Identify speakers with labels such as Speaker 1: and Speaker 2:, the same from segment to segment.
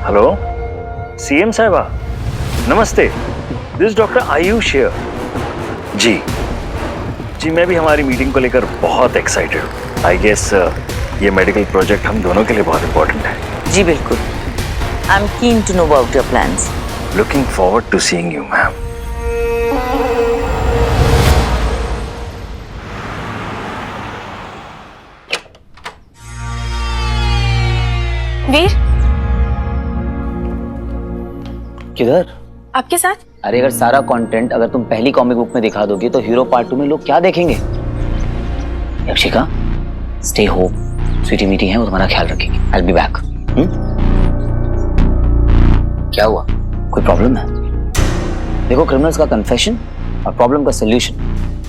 Speaker 1: Hello CM साहिबा, नमस्ते। This doctor Ayush here. जी जी, मैं भी हमारी मीटिंग को लेकर बहुत एक्साइटेड हूँ। आई गेस ये मेडिकल प्रोजेक्ट हम दोनों के लिए बहुत इंपॉर्टेंट है।
Speaker 2: जी बिल्कुल। I am keen to know about your plans.
Speaker 1: Looking forward to seeing you ma'am.
Speaker 3: Veer,
Speaker 4: किधर?
Speaker 3: आपके साथ?
Speaker 4: अरे अगर सारा कंटेंट अगर तुम पहली कॉमिक बुक में दिखा दोगी तो हीरो पार्ट 2 में लोग क्या देखेंगे? यक्षिका, स्टे होम। स्वीटी मीटी है, वो तुम्हारा ख्याल रखेगी। I will be back. क्या हुआ? कोई प्रॉब्लम है? देखो, क्रिमिनल्स का कन्फेशन और प्रॉब्लम का सॉल्यूशन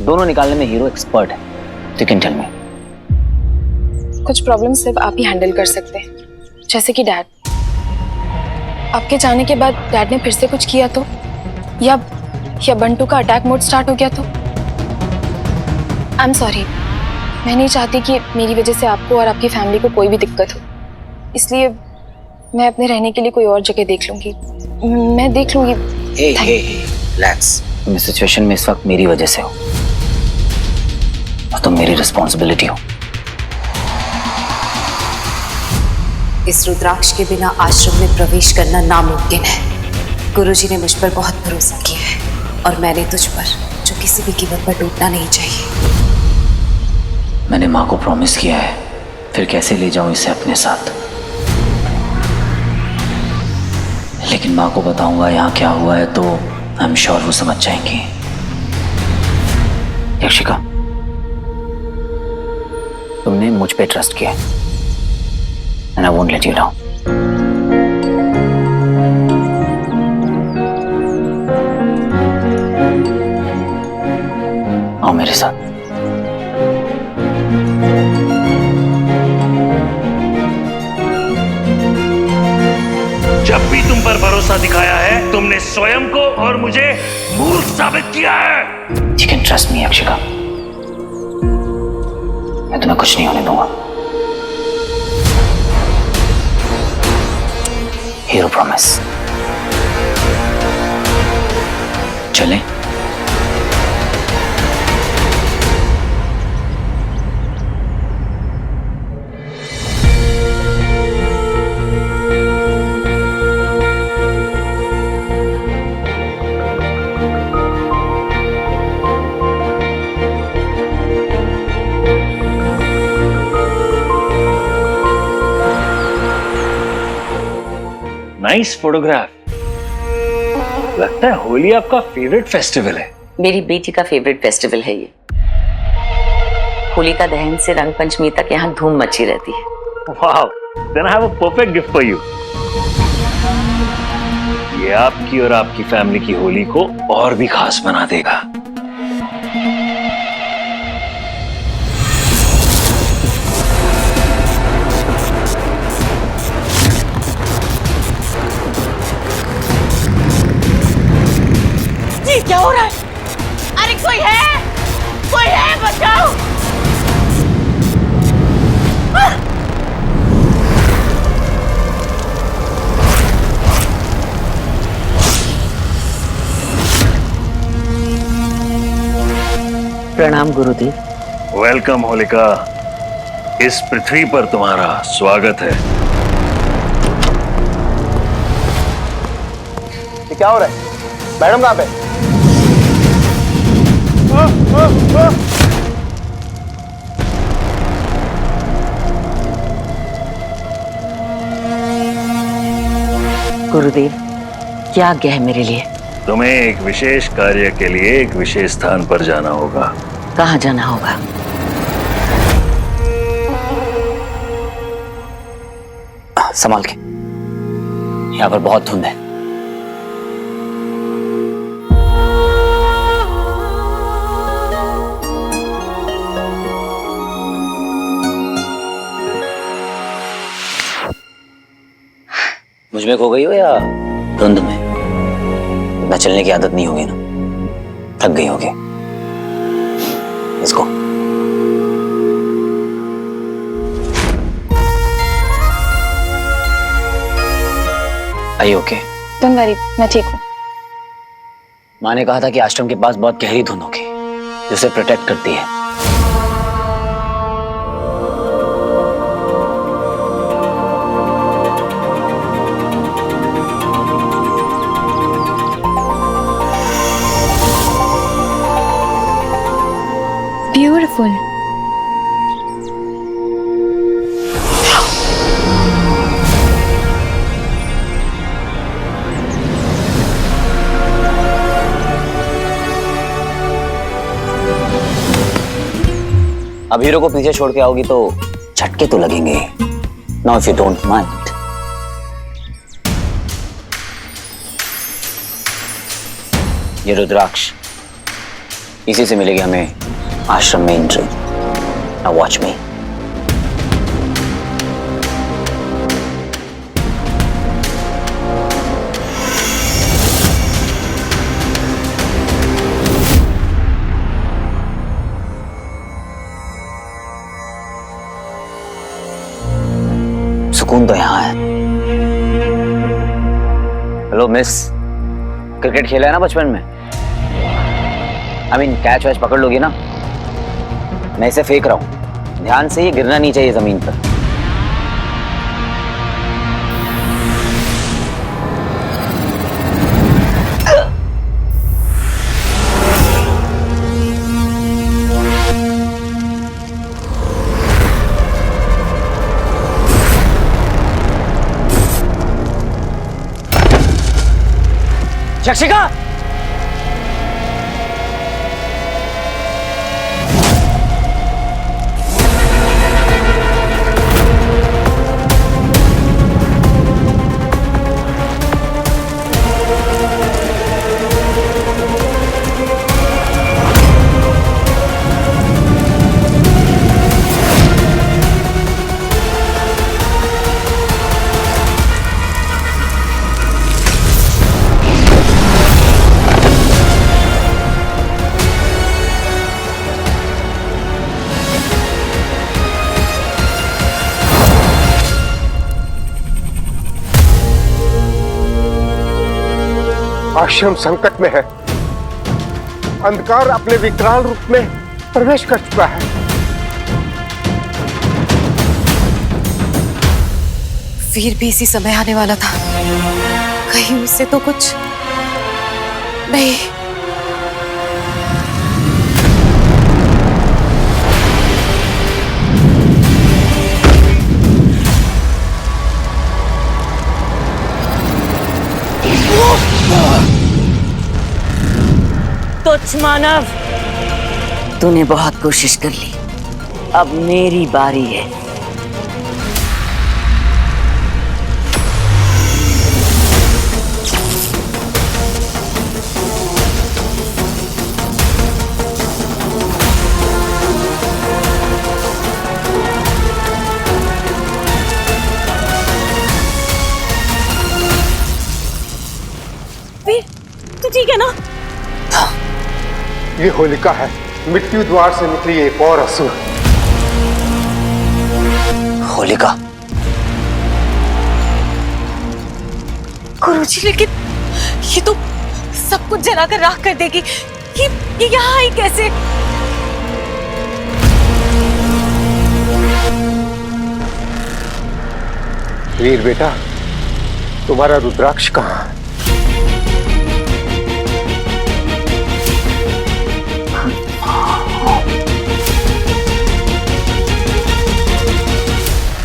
Speaker 4: दोनों निकालने में हीरो एक्सपर्ट है। You can tell me.
Speaker 3: कुछ प्रॉब्लम सिर्फ आप ही हैंडल कर सकते हैं, जैसे कि डैड। आपके जाने के बाद डैड ने फिर से कुछ किया तो, या बंटू का अटैक मोड स्टार्ट हो गया तो। आई एम सॉरी, मैं नहीं चाहती कि मेरी वजह से आपको और आपकी फैमिली को कोई भी दिक्कत हो, इसलिए मैं अपने रहने के लिए कोई और जगह देख लूंगी। मैं देख लूंगी।
Speaker 4: रिलैक्स। तुम इस सिचुएशन में इस वक्त मेरी वजह से हो और तुम मेरी रिस्पॉन्सिबिलिटी हो।
Speaker 5: इस रुद्राक्ष के बिना आश्रम में प्रवेश करना नामुमकिन है। गुरुजी ने मुझ पर बहुत भरोसा किया है और मैंने तुझ पर, जो किसी भी कीमत पर टूटना नहीं चाहिए।
Speaker 4: मैंने माँ को प्रॉमिस किया है, फिर कैसे ले जाऊं इसे अपने साथ? लेकिन माँ को बताऊंगा यहाँ क्या हुआ है तो आई एम श्योर वो समझ जाएंगी। यक्षिका, तुमने मुझ पे ट्रस्ट किया and I won't let you down. आओ मेरे साथ।
Speaker 1: जब भी तुम पर भरोसा दिखाया है, तुमने स्वयं को और मुझे मूर्ख साबित किया है।
Speaker 4: You can trust me, यक्षिका। मैं तुम्हें कुछ नहीं होने दूंगा। Hero promise. चलें?
Speaker 1: Nice photograph. लगता है होली आपका फेवरेट फेस्टिवल है।
Speaker 2: मेरी बेटी का फेवरेट फेस्टिवल है ये। होलिका दहन से रंग पंचमी तक यहाँ धूम मची रहती है।
Speaker 1: Wow, then I have a perfect gift for you. ये आपकी और आपकी फैमिली की होली को और भी खास बना देगा।
Speaker 2: क्या हो रहा है? अरे कोई है? कोई है? बचाओ! प्रणाम गुरुदेव।
Speaker 1: वेलकम होलिका। इस पृथ्वी पर तुम्हारा स्वागत है।
Speaker 6: ये क्या हो रहा है? मैडम कहाँ पे?
Speaker 2: गुरुदेव, क्या आज्ञा है मेरे लिए?
Speaker 1: तुम्हें एक विशेष कार्य के लिए एक विशेष स्थान पर जाना होगा।
Speaker 2: कहाँ जाना होगा?
Speaker 4: संभाल के, यहाँ पर बहुत धुंध है। मुझ में खो गई हो या धुंध में? इतना चलने की आदत नहीं होगी ना, थक गई होगी। इसको आई ओके?
Speaker 3: डोंट वरी, मैं ठीक हूँ।
Speaker 4: माँ ने कहा था कि आश्रम के पास बहुत गहरी धुन होगी जो उसे प्रोटेक्ट करती है।
Speaker 3: ब्यूटीफुल।
Speaker 4: अब हीरो को पीछे छोड़ के आओगी तो झटके तो लगेंगे। Now if you don't mind, ये रुद्राक्ष, इसी से मिलेगी हमें आश्रम में एंट्री। नाउ वॉच मी। सुकून तो यहां है। हेलो मिस, क्रिकेट खेला है ना बचपन में? आई मीन कैच वैच पकड़ लोगी ना? मैं इसे फेंक रहा हूं, ध्यान से, ये गिरना नहीं चाहिए जमीन पर। यक्षिका!
Speaker 6: आश्रम संकट में है। अंधकार अपने विकराल रूप में प्रवेश कर चुका है।
Speaker 5: वीर भी इसी समय आने वाला था। कहीं उससे तो कुछ नहीं।
Speaker 2: तुच्छ मानव,
Speaker 7: तूने बहुत कोशिश कर ली, अब मेरी बारी है।
Speaker 2: वीर, तू ठीक है ना?
Speaker 6: ये होलिका है, मृत्यु द्वार से निकली एक और असुर।
Speaker 4: होलिका?
Speaker 2: गुरुजी, लेकिन ये तो सब कुछ जलाकर राख कर देगी। ये यहाँ आई कैसे?
Speaker 6: वीर बेटा, तुम्हारा रुद्राक्ष कहाँ है?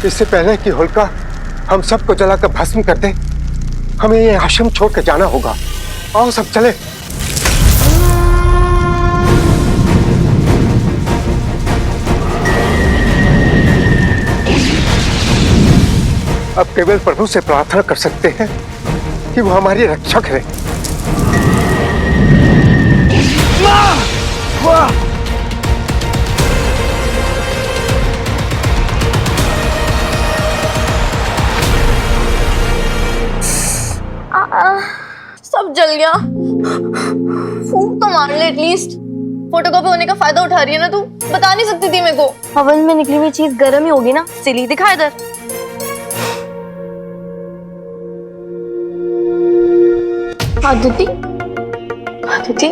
Speaker 6: इससे पहले कि होलिका हम सबको जलाकर भस्म कर दे, हमें ये आश्रम छोड़ कर जाना होगा। आओ सब चले। अब केवल प्रभु से प्रार्थना कर सकते हैं कि वो हमारी रक्षा करें।
Speaker 2: सब जल गया। फूंक तो मार ले एटलीस्ट। फोटोकॉपी होने का फायदा उठा रही है ना तू? बता नहीं सकती थी मेरे को?
Speaker 8: हवन में निकली हुई चीज गर्म ही होगी ना, सिली दिखा इधर।
Speaker 2: आदिति, आदिति,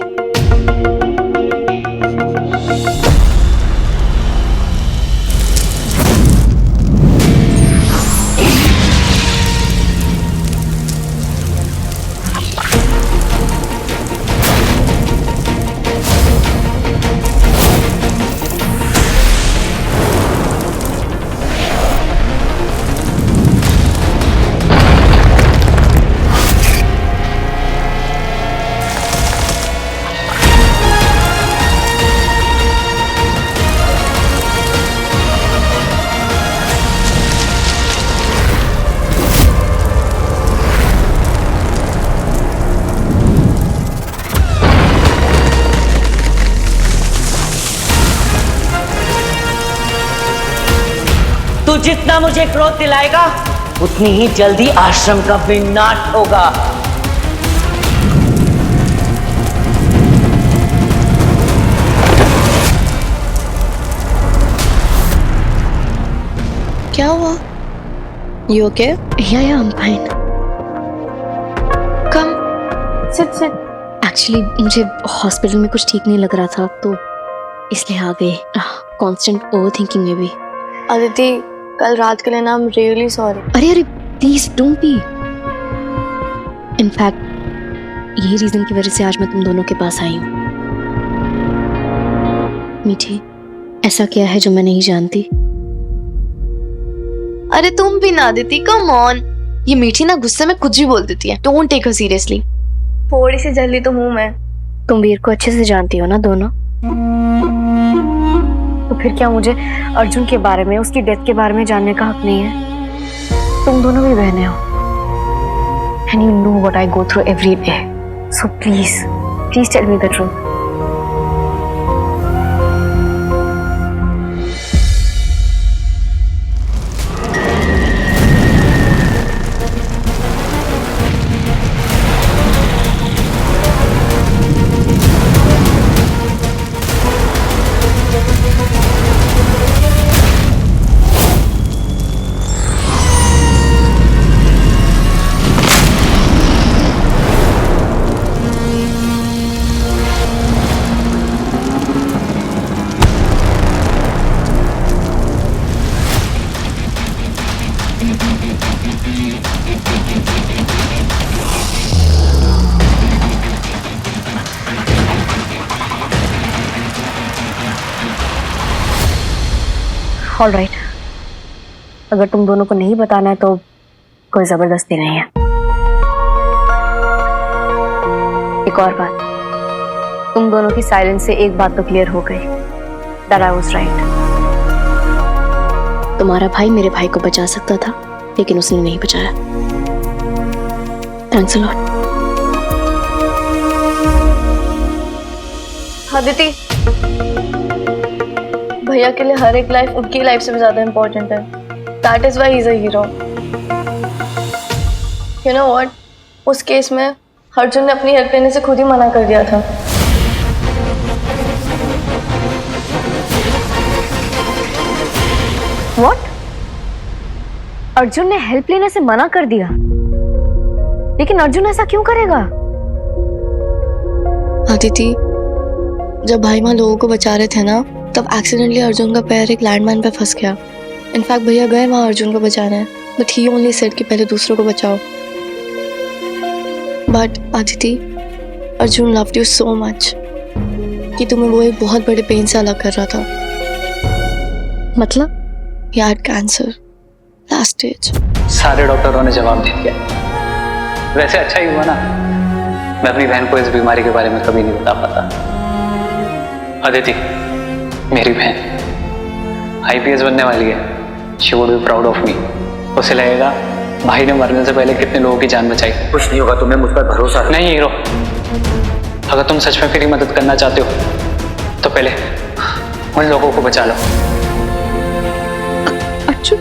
Speaker 7: तू जितना मुझे क्रोध दिलाएगा उतनी ही जल्दी आश्रम का विनाश होगा।
Speaker 3: क्या हुआ? You okay?
Speaker 8: या I'm fine.
Speaker 3: Come.
Speaker 2: Sit sit.
Speaker 8: Actually मुझे हॉस्पिटल में कुछ ठीक नहीं लग रहा था तो इसलिए आ गए। कांस्टेंट ओवरथिंकिंग में भी।
Speaker 2: आदिति, कल रात के लिए ना I'm really sorry।
Speaker 8: अरे अरे प्लीज डोंट बी। इनफैक्ट यही रीजन की वजह से आज मैं तुम दोनों के पास आई हूँ। मीठी, ऐसा क्या है जो मैं नहीं जानती?
Speaker 2: अरे तुम भी ना आदिति, कम ऑन। ये मीठी ना गुस्से में कुछ भी बोल देती है। Don't take her seriously. थोड़ी सी जल्दी तो हूँ मैं।
Speaker 8: तुम वीर को अच्छे से जानती हो ना दोनों? तो फिर क्या मुझे अर्जुन के बारे में, उसकी डेथ के बारे में जानने का हक नहीं है? तुम दोनों भी बहनें हो and you know what I go through every day, so please tell me the truth. All right, अगर तुम दोनों को नहीं बताना है तो कोई जबरदस्ती नहीं है। एक और बात, तुम दोनों की साइलेंस से एक बात तो क्लियर हो गई, दैट आई वाज राइट। तुम्हारा भाई मेरे भाई को बचा सकता था लेकिन उसने नहीं बचाया। Thanks a lot.
Speaker 2: आदिति, भैया के लिए हर एक लाइफ उनकी लाइफ से भी ज्यादा इम्पोर्टेंट है। That is why he is a hero. You know what, उस केस में अर्जुन ने अपनी हेल्प लेने से खुद ही मना कर दिया था।
Speaker 8: व्हाट? अर्जुन ने हेल्प लेने से मना कर दिया? लेकिन अर्जुन ऐसा क्यों करेगा?
Speaker 2: आदिति, जब भाई माँ लोगों को बचा रहे थे ना, तब एक्सीडेंटली अर्जुन का पैर एक लैंडमाइन पे फंस गया। इनफैक्ट भैया गए वहां अर्जुन को बचाने, बट ही ओनली सेड कि पहले दूसरों को बचाओ। But Aditi, Arjun loved you so much कि तुम्हें वो एक बहुत बड़े पेन से अलग कर रहा था।
Speaker 8: मतलब?
Speaker 2: He had cancer, last stage।
Speaker 9: सारे डॉक्टरों ने जवाब दे दिया। वैसे अच्छा ही हुआ ना, मैं अपनी बहन को इस बीमारी के बारे में कभी नहीं बता पाता। अदिति मेरी बहन IPS बनने वाली है। She would be proud of me. उसे लगेगा भाई ने मरने से पहले कितने लोगों की जान बचाई।
Speaker 4: कुछ नहीं होगा, तुम्हें मुझ पर भरोसा है।
Speaker 9: नहीं हीरो, अगर तुम सच में मेरी मदद करना चाहते हो तो पहले उन लोगों को बचा लो।
Speaker 2: अर्जुन,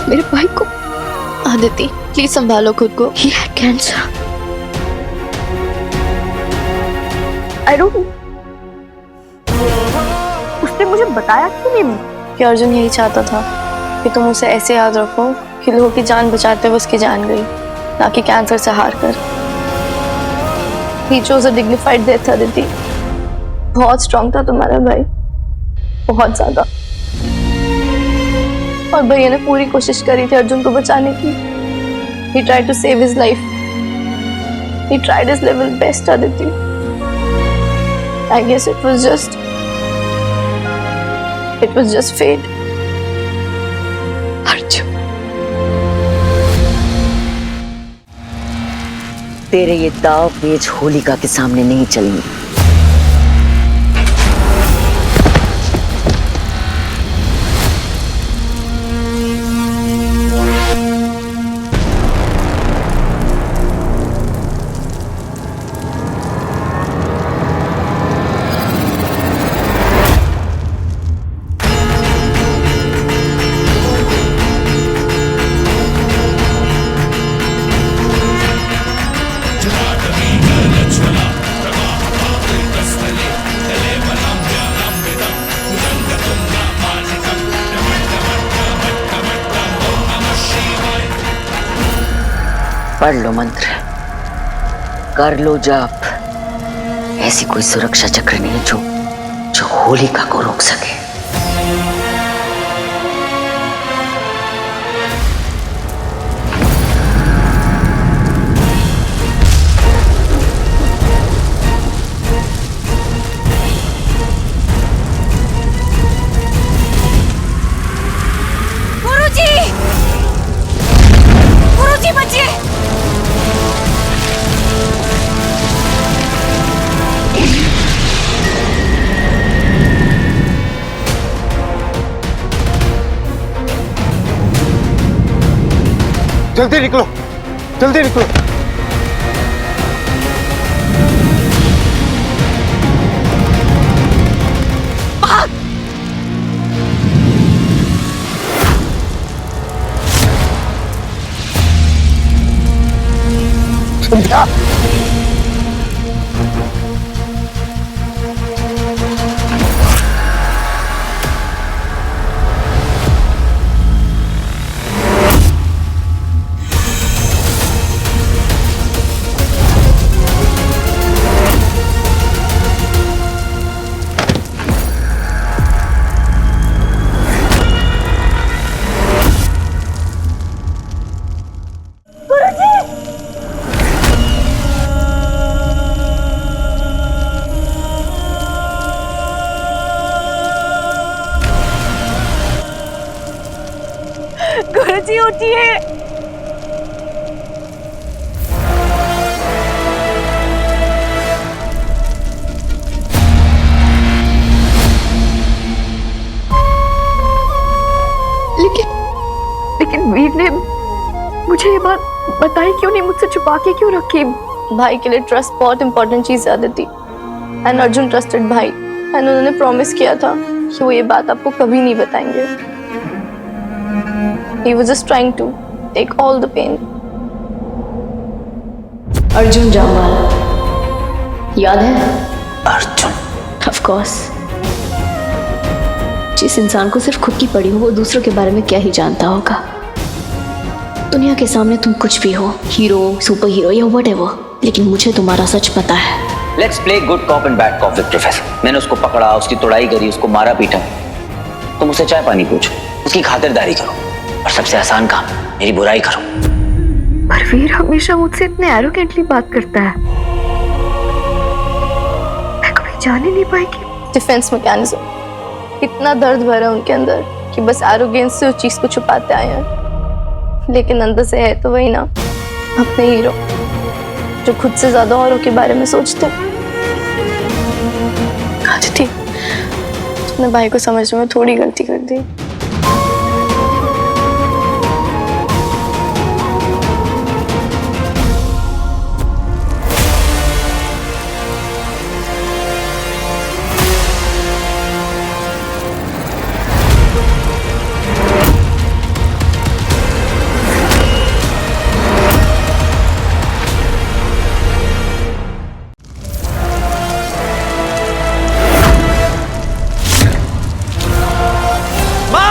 Speaker 2: मेरे भाई को। आदिति प्लीज संभालो खुद को।
Speaker 8: He had cancer. I don't know. उसने मुझे बताया क्यों नहीं?
Speaker 2: कि अर्जुन यही चाहता था कि तुम उसे ऐसे याद रखो कि लोगों की जान बचाते हुए उसकी जान गई। ना कि कैंसर से हार कर। He chose a dignified death, Aditi. बहुत स्ट्रांग था तुम्हारा भाई, बहुत ज्यादा। और भैया ने पूरी कोशिश करी थी अर्जुन को बचाने की। He tried to save his life. He tried his level best, Aditi. I guess it was just fate. Arjun,
Speaker 7: तेरे ये दाव पेच होलिका के सामने नहीं चलेंगे। पढ़ लो मंत्र, कर लो जाप। ऐसी कोई सुरक्षा चक्र नहीं है जो होलिका को रोक सके।
Speaker 6: जल्दी निकलो, जल्दी निकलो। संध्या,
Speaker 2: गुरुजी उठिए।
Speaker 8: लेकिन वीर ने मुझे ये बात बताई क्यों नहीं, मुझसे छुपा के क्यों रखी?
Speaker 2: भाई के लिए ट्रस्ट बहुत इंपॉर्टेंट चीज है अदिति। एंड अर्जुन ट्रस्टेड भाई, एंड उन्होंने प्रॉमिस किया था कि वो ये बात आपको कभी नहीं बताएंगे। He was just trying to take all the pain.
Speaker 8: Arjun Jammwal, याद है?
Speaker 4: Arjun,
Speaker 8: Of course. जिस इंसान को सिर्फ खुद की पड़ी हो वो दूसरों के बारे में क्या ही जानता होगा। दुनिया के सामने तुम कुछ भी हो, हीरो, सुपर हीरो या व्हाटएवर, लेकिन मुझे तुम्हारा सच पता है।
Speaker 4: Let's play good cop and bad cop with professor. मैंने उसको पकड़ा, उसकी तोड़ाई करी, उसको मारा पीटा। तुम उससे चाय पानी पूछो, उसकी खातिरदारी करो, और सबसे आसान काम, मेरी बुराई करो।
Speaker 8: पर वीर हमेशा मुझसे इतने एरोगेंटली बात करता है, मैं कभी जान ही नहीं पाई कि
Speaker 2: डिफेंस मैकेनिज्म, इतना दर्द भरा उनके अंदर कि बस एरोगेंस से उस चीज को छुपाते आए हैं। लेकिन अंदर से है तो वही ना, अपने हीरो जो खुद से ज्यादा औरों के बारे में सोचते। ठीक, तुमने भाई को समझने में थोड़ी गलती कर दी।
Speaker 7: माँ!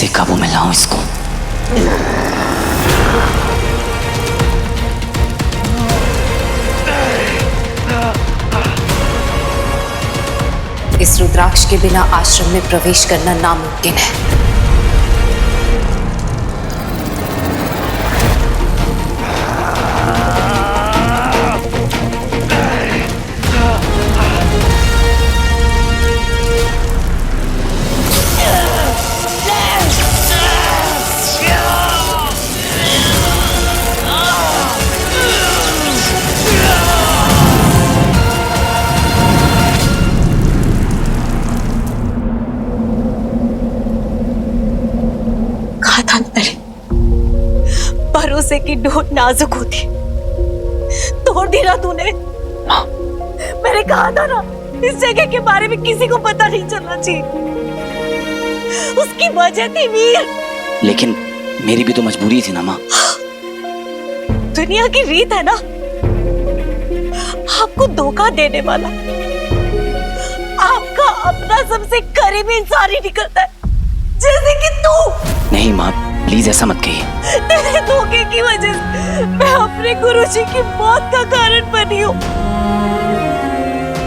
Speaker 4: कैसे काबू में लाऊं इसको?
Speaker 5: इस रुद्राक्ष के बिना आश्रम में प्रवेश करना नामुमकिन है।
Speaker 10: भरोसे की डोर नाजुक होती, तोड़ दी ना तूने। मैंने कहा था ना, इस जगह के बारे में किसी को पता नहीं चलना चाहिए। उसकी वजह थी वीर।
Speaker 4: लेकिन मेरी भी तो मजबूरी थी ना माँ।
Speaker 10: दुनिया की रीत है ना, आपको धोखा देने वाला आपका अपना सबसे करीबी इंसान ही निकलता है, जैसे कि तू।
Speaker 4: नहीं माँ, प्लीज ऐसा मत कहिए।
Speaker 10: तेरे धोखे की वजह से मैं अपने गुरुजी की मौत का कारण बनी हूँ।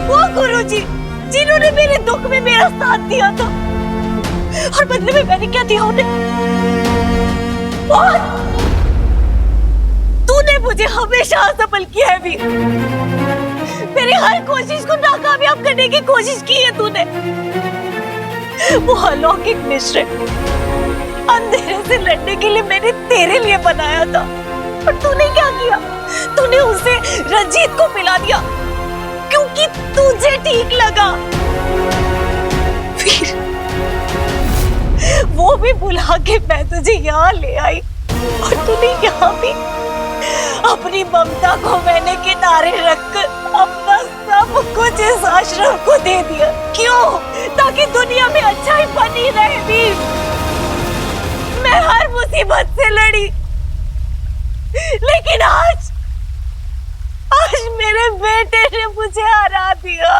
Speaker 10: वो गुरुजी जिन्होंने मेरे दुख में मेरा साथ दिया था, और बदले में मैंने क्या दिया उन्हें? और तूने मुझे हमेशा असफल किया है वीर। मेरी हर कोशिश को नाकामयाब करने की कोशिश की है तूने। वो अलौकिक मिश्र अंधेरे से लड़ने के लिए मैंने तेरे लिए बनाया था, और तूने क्या किया? तूने उसे रंजीत को मिला दिया क्योंकि तुझे ठीक लगा। फिर वो भी बुला के मैं तुझे यहाँ ले आई, और तूने यहाँ भी अपनी ममता को मैंने किनारे रखकर अपना सब कुछ इस आश्रम को दे दिया। क्यों? ताकि दुनिया में अच्छाई बनी रहे वीर। मैं हर मुसीबत से लड़ी, लेकिन आज मेरे बेटे ने मुझे हरा दिया।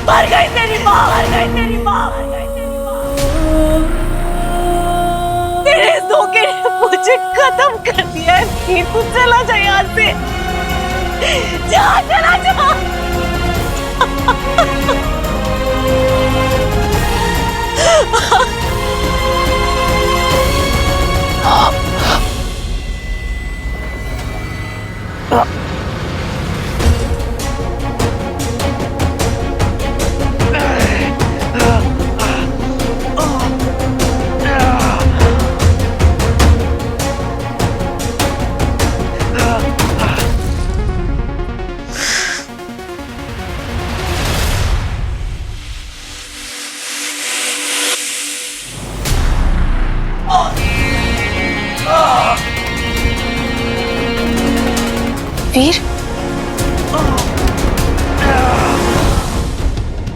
Speaker 10: मर गई तेरी माँ, मर गई तेरी माँ, मर गई तेरी माँ। तेरे धोखे ने मुझे खत्म कर दिया है वीर। तू चला जा यहाँ से, जा, चला जा। वीर,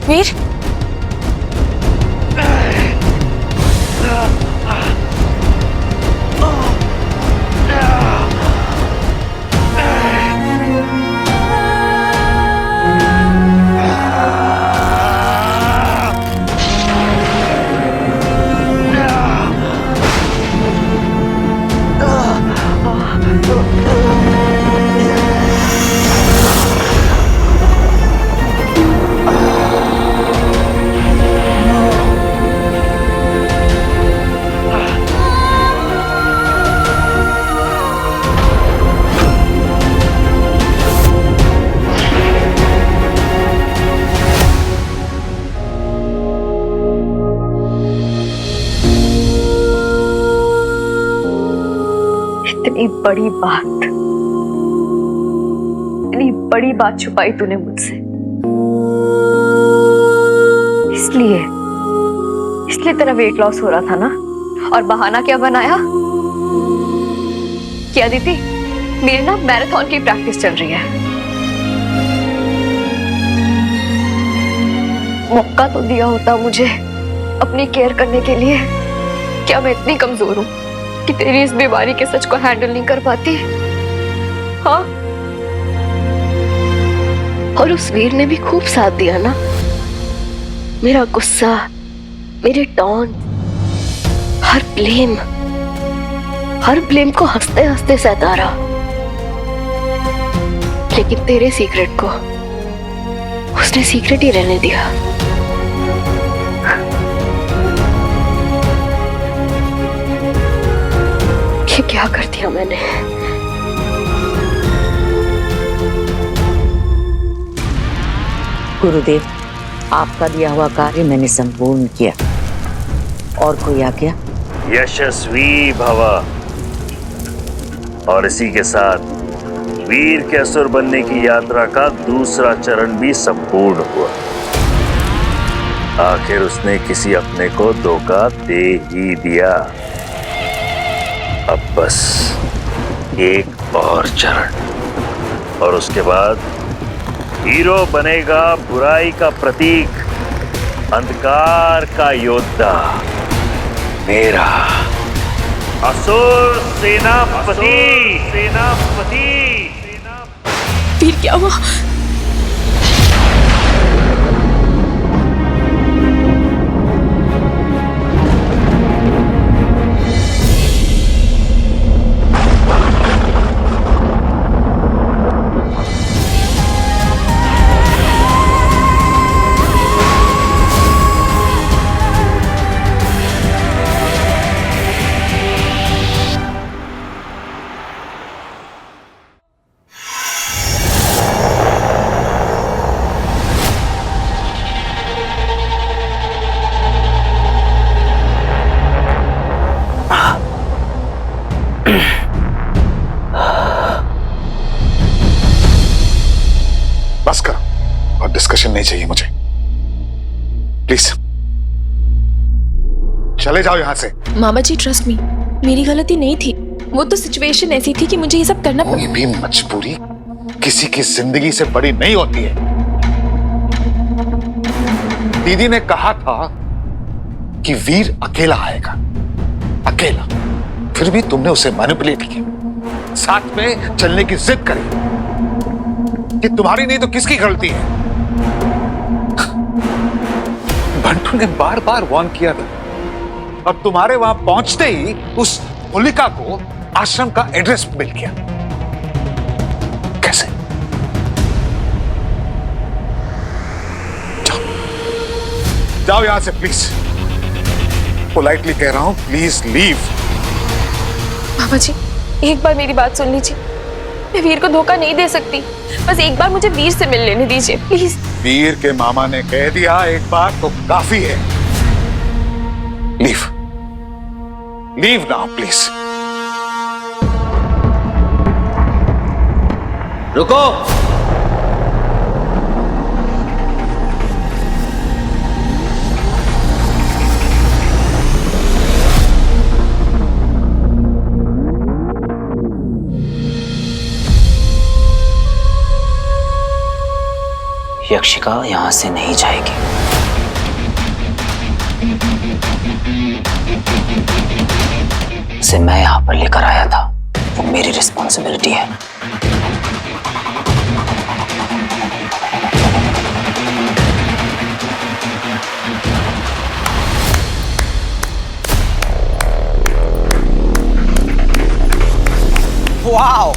Speaker 10: वीर,
Speaker 8: इतनी बड़ी बात छुपाई तूने मुझसे। इसलिए तेरा वेट लॉस हो रहा था ना? और बहाना क्या बनाया कि अदिति, मेरी ना मैराथन की प्रैक्टिस चल रही है। मौका तो दिया होता मुझे अपनी केयर करने के लिए। क्या मैं इतनी कमजोर हूँ कि तेरी इस बीमारी के सच को हैंडल नहीं कर पाती? हाँ? और उस वीर ने भी खूब साथ दिया ना। मेरा गुस्सा,
Speaker 7: मेरे टॉन, हर ब्लेम को हंसते हंसते सहता रहा, लेकिन तेरे सीक्रेट को उसने सीक्रेट ही रहने दिया। ये क्या कर दिया मैंने?
Speaker 11: गुरुदेव, आपका दिया हुआ कार्य मैंने संपूर्ण किया। और कोई आ गया?
Speaker 1: यशस्वी भव। और इसी के साथ वीर के असुर बनने की यात्रा का दूसरा चरण भी संपूर्ण हुआ। आखिर उसने किसी अपने को धोखा दे ही दिया। अब बस एक और चरण, और उसके बाद हीरो बनेगा बुराई का प्रतीक, अंधकार का योद्धा, मेरा असुर सेनापति।
Speaker 3: वीर क्या हुआ?
Speaker 6: बस करो, और डिस्कशन नहीं चाहिए मुझे, प्लीज चले जाओ यहां से।
Speaker 3: मामा जी ट्रस्ट मी, मेरी गलती नहीं थी। वो तो सिचुएशन ऐसी थी कि मुझे ये सब करना
Speaker 6: कोई भी मजबूरी किसी की जिंदगी से बड़ी नहीं होती है। दीदी ने कहा था कि वीर अकेला आएगा, अकेला। फिर भी तुमने उसे मैनिपुलेट किया, साथ में चलने की जिद करी कि तुम्हारी नहीं तो किसकी गलती है। बंटू ने बार बार वार्न किया था, अब तुम्हारे वहां पहुंचते ही उस होलिका को आश्रम का एड्रेस मिल गया। कैसे? जाओ, जाओ यहां से प्लीज। पोलाइटली कह रहा हूं, प्लीज लीव।
Speaker 3: मामा जी एक बार मेरी बात सुन लीजिए, मैं वीर को धोखा नहीं दे सकती। बस एक बार मुझे वीर से मिल लेने दीजिए प्लीज।
Speaker 6: वीर के मामा ने कह दिया एक बार तो काफी है। Leave, leave now please.
Speaker 4: रुको। यक्षिका यहां से नहीं जाएगी। उसे मैं यहां पर लेकर आया था, वो मेरी रिस्पॉन्सिबिलिटी है।
Speaker 12: वाओ,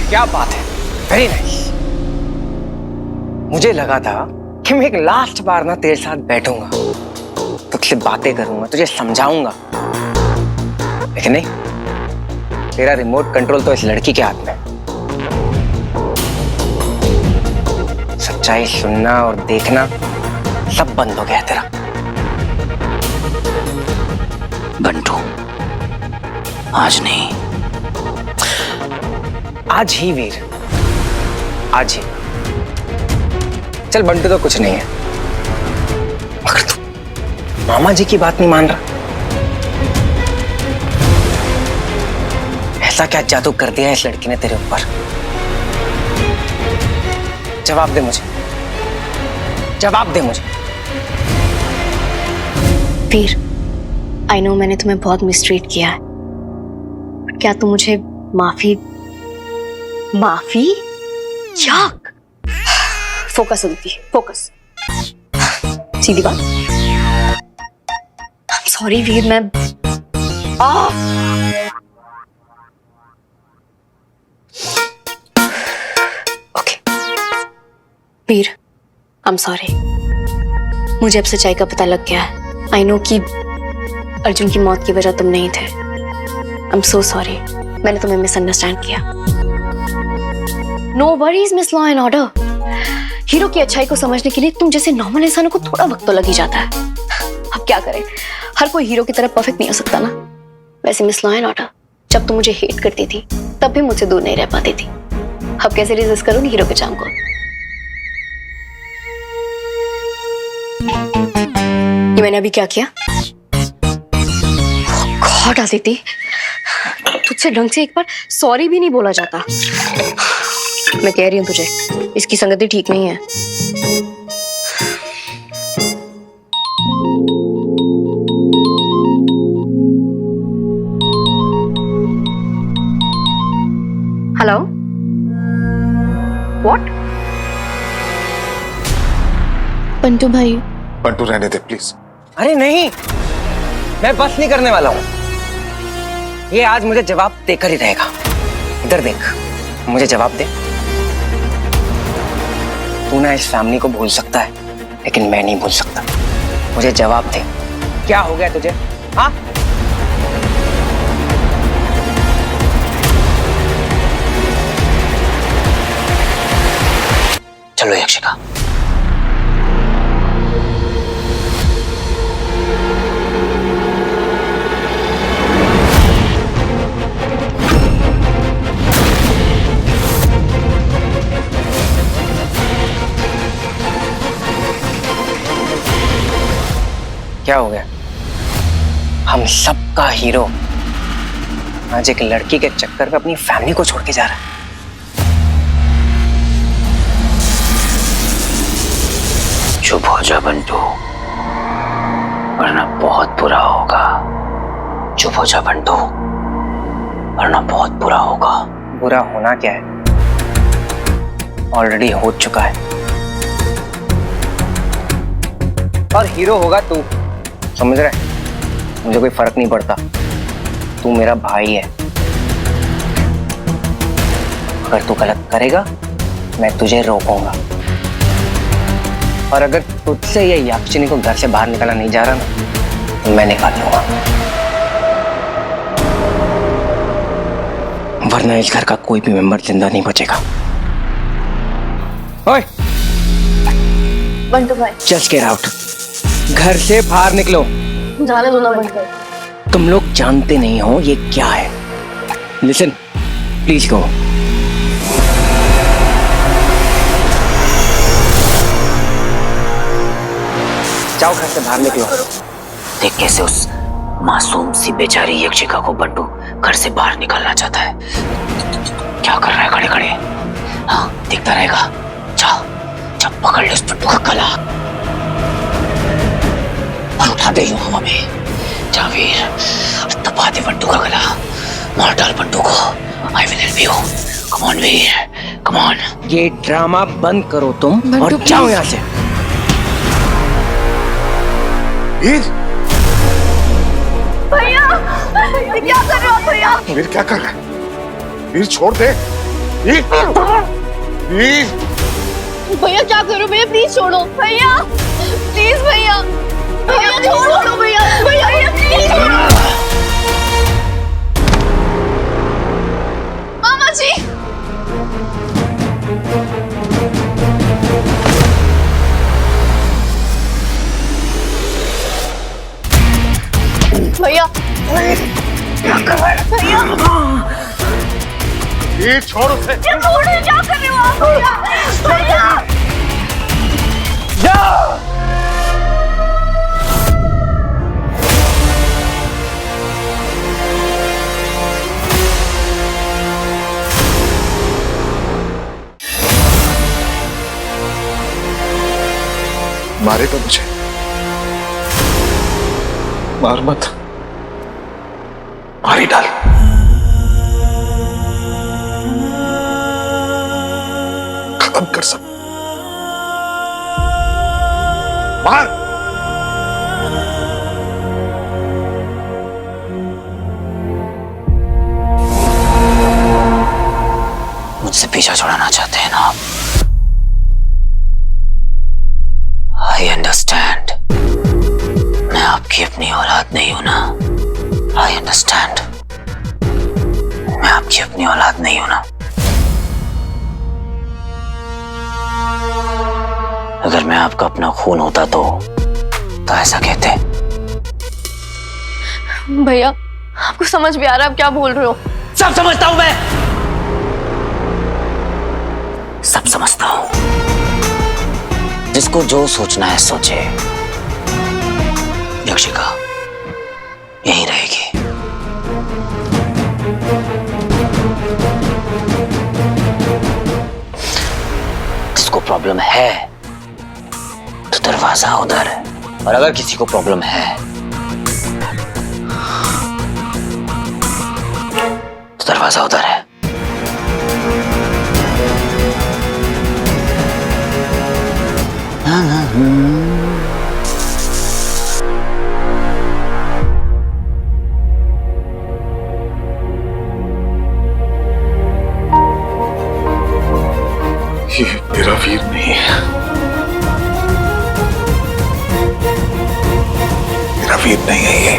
Speaker 12: क्या बात है, वेरी नाइस। मुझे लगा था कि मैं एक लास्ट बार ना तेरे साथ बैठूंगा, तुझसे बातें करूंगा, तुझे समझाऊंगा, लेकिन नहीं, तेरा रिमोट कंट्रोल तो इस लड़की के हाथ में। सच्चाई सुनना और देखना सब बंद हो गया तेरा।
Speaker 4: बंटू, आज नहीं,
Speaker 12: आज ही वीर, आज ही। चल बंटू तो कुछ नहीं है, मगर तू मामा जी की बात नहीं मान रहा। ऐसा क्या जादू कर दिया इस लड़की ने तेरे ऊपर? जवाब दे मुझे, जवाब दे मुझे।
Speaker 8: वीर, आई नो मैंने तुम्हें बहुत मिसट्रीट किया है, क्या तुम मुझे माफी? याक! फोकस होती, फोकस। सीधी बात। सॉरी वीर, मैं okay Veer, I am sorry. मुझे अब सच्चाई का पता लग गया है। आई नो कि अर्जुन की मौत की वजह तुम नहीं थे। आई एम सो सॉरी, मैंने तुम्हें मिसअंडरस्टैंड किया। No worries miss law and order. Hero की अच्छाई को समझने के लिए तुम जैसे नॉर्मल इंसानों को थोड़ा वक्त तो लग ही जाता है। अब क्या करें, हर कोई हीरो की तरह परफेक्ट नहीं हो सकता ना। वैसे मिस लॉ एंड ऑर्डर, जब तुम मुझे हेट करती थी तब भी मुझसे दूर नहीं रह पाती थी। अब कैसे रेजिस्ट करूंगी हीरो के चाम को। ये मैंने अभी क्या किया? गॉड आदिति, तुझसे ढंग से एक बार सॉरी भी नहीं बोला जाता। मैं कह रही हूं तुझे, इसकी संगति ठीक नहीं है। Hello, what?
Speaker 2: बंटू भाई,
Speaker 6: बंटू रहने दे प्लीज।
Speaker 12: अरे नहीं, मैं बस नहीं करने वाला हूं। ये आज मुझे जवाब देकर ही रहेगा। इधर देख, मुझे जवाब दे। तू ना इस फैमिली को भूल सकता है, लेकिन मैं नहीं भूल सकता। मुझे जवाब दे, क्या हो गया तुझे? हाँ,
Speaker 4: चलो यक्षिका।
Speaker 12: क्या हो गया? हम सबका हीरो आज एक लड़की के चक्कर में अपनी फैमिली को छोड़ के जा रहा है।
Speaker 4: चुप हो जा बंटू, वरना बहुत बुरा होगा। चुप हो जा बंटू, वरना बहुत बुरा होगा।
Speaker 12: बुरा होना क्या है? ऑलरेडी हो चुका है। और हीरो होगा तू, समझ रहे? मुझे कोई फर्क नहीं पड़ता, तू मेरा भाई है। अगर तू गलत करेगा मैं तुझे रोकूंगा, और अगर तुझसे ये याक्षिनी को घर से बाहर निकाला नहीं जा रहा ना, तो मैं निकाल लूंगा। वरना इस घर का कोई भी मेंबर जिंदा नहीं बचेगा। ओए,
Speaker 2: बंटू भाई,
Speaker 12: जस्ट गेट आउट। घर से बाहर निकलो।
Speaker 2: जाने दो ना बंटू भाई।
Speaker 12: तुम लोग जानते नहीं हो ये क्या है। Listen, please go. जाओ, घर से बाहर निकलो।
Speaker 4: देख कैसे उस मासूम सी बेचारी यक्षिका को बंटू घर से बाहर निकालना चाहता है। क्या कर रहा है खड़े खड़े? हाँ, दिखता रहेगा। जाओ, जब पकड़ लो उस बंटू का गला और उठा दे यूं हवा में। जा वीर, दबा दे बंटू का गला, मार डाल बंटू को। I will help you. Come on Veer, come on.
Speaker 12: ये ड्रामा बंद करो तुम और जाओ यहाँ से।
Speaker 6: वीर,
Speaker 10: भैया, क्या कर रहे हो भैया?
Speaker 6: वीर क्या कर रहा है? वीर छोड़ दे। वीर, वीर,
Speaker 2: भैया क्या करो भैया, प्लीज छोड़ो भैया, प्लीज भैया, भैया छोड़ो भैया, भैया प्लीज छोड़ो। मामा जी, भैया
Speaker 6: क्या कर रहा है?
Speaker 10: भैया,
Speaker 6: वीर छोड़ उसे।
Speaker 10: ये छोड़ो, क्या कर रहे हो आप भैया? भैया,
Speaker 6: मारेगा मुझे? मार मत, मार ही डाल। खत्म कर सब। मार।
Speaker 4: पीछा छुड़ाना चाहते हैं ना आप? I understand. मैं आपकी अपनी औलाद नहीं हूं ना। I understand. मैं आपकी अपनी औलाद नहीं हूं ना। अगर मैं आपका अपना खून होता तो ऐसा कहते।
Speaker 2: भैया, आपको समझ भी आ रहा है आप क्या बोल रहे हो?
Speaker 4: सब समझता हूं मैं, सब समझता हूं। जिसको जो सोचना है सोचे। यक्षिका यहीं रहेगी। जिसको प्रॉब्लम है तो दरवाजा उधर है, और अगर किसी को प्रॉब्लम है तो दरवाजा उधर है।
Speaker 6: ये मेरा वीर नहीं है। मेरा वीर नहीं है ये।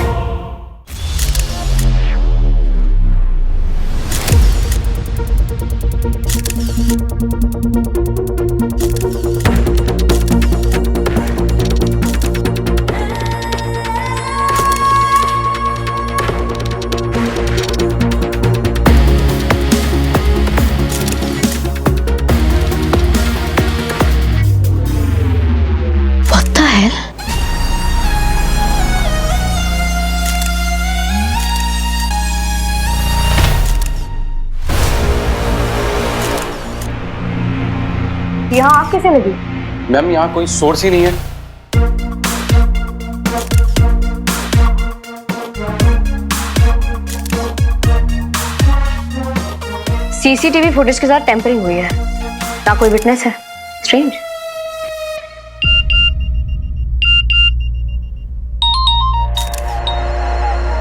Speaker 8: यहाँ आग कैसे लगी?
Speaker 9: मैम यहाँ कोई सोर्स ही नहीं है।
Speaker 8: सीसीटीवी फुटेज के साथ टेम्परिंग हुई है, ना कोई विटनेस है। स्ट्रेंज।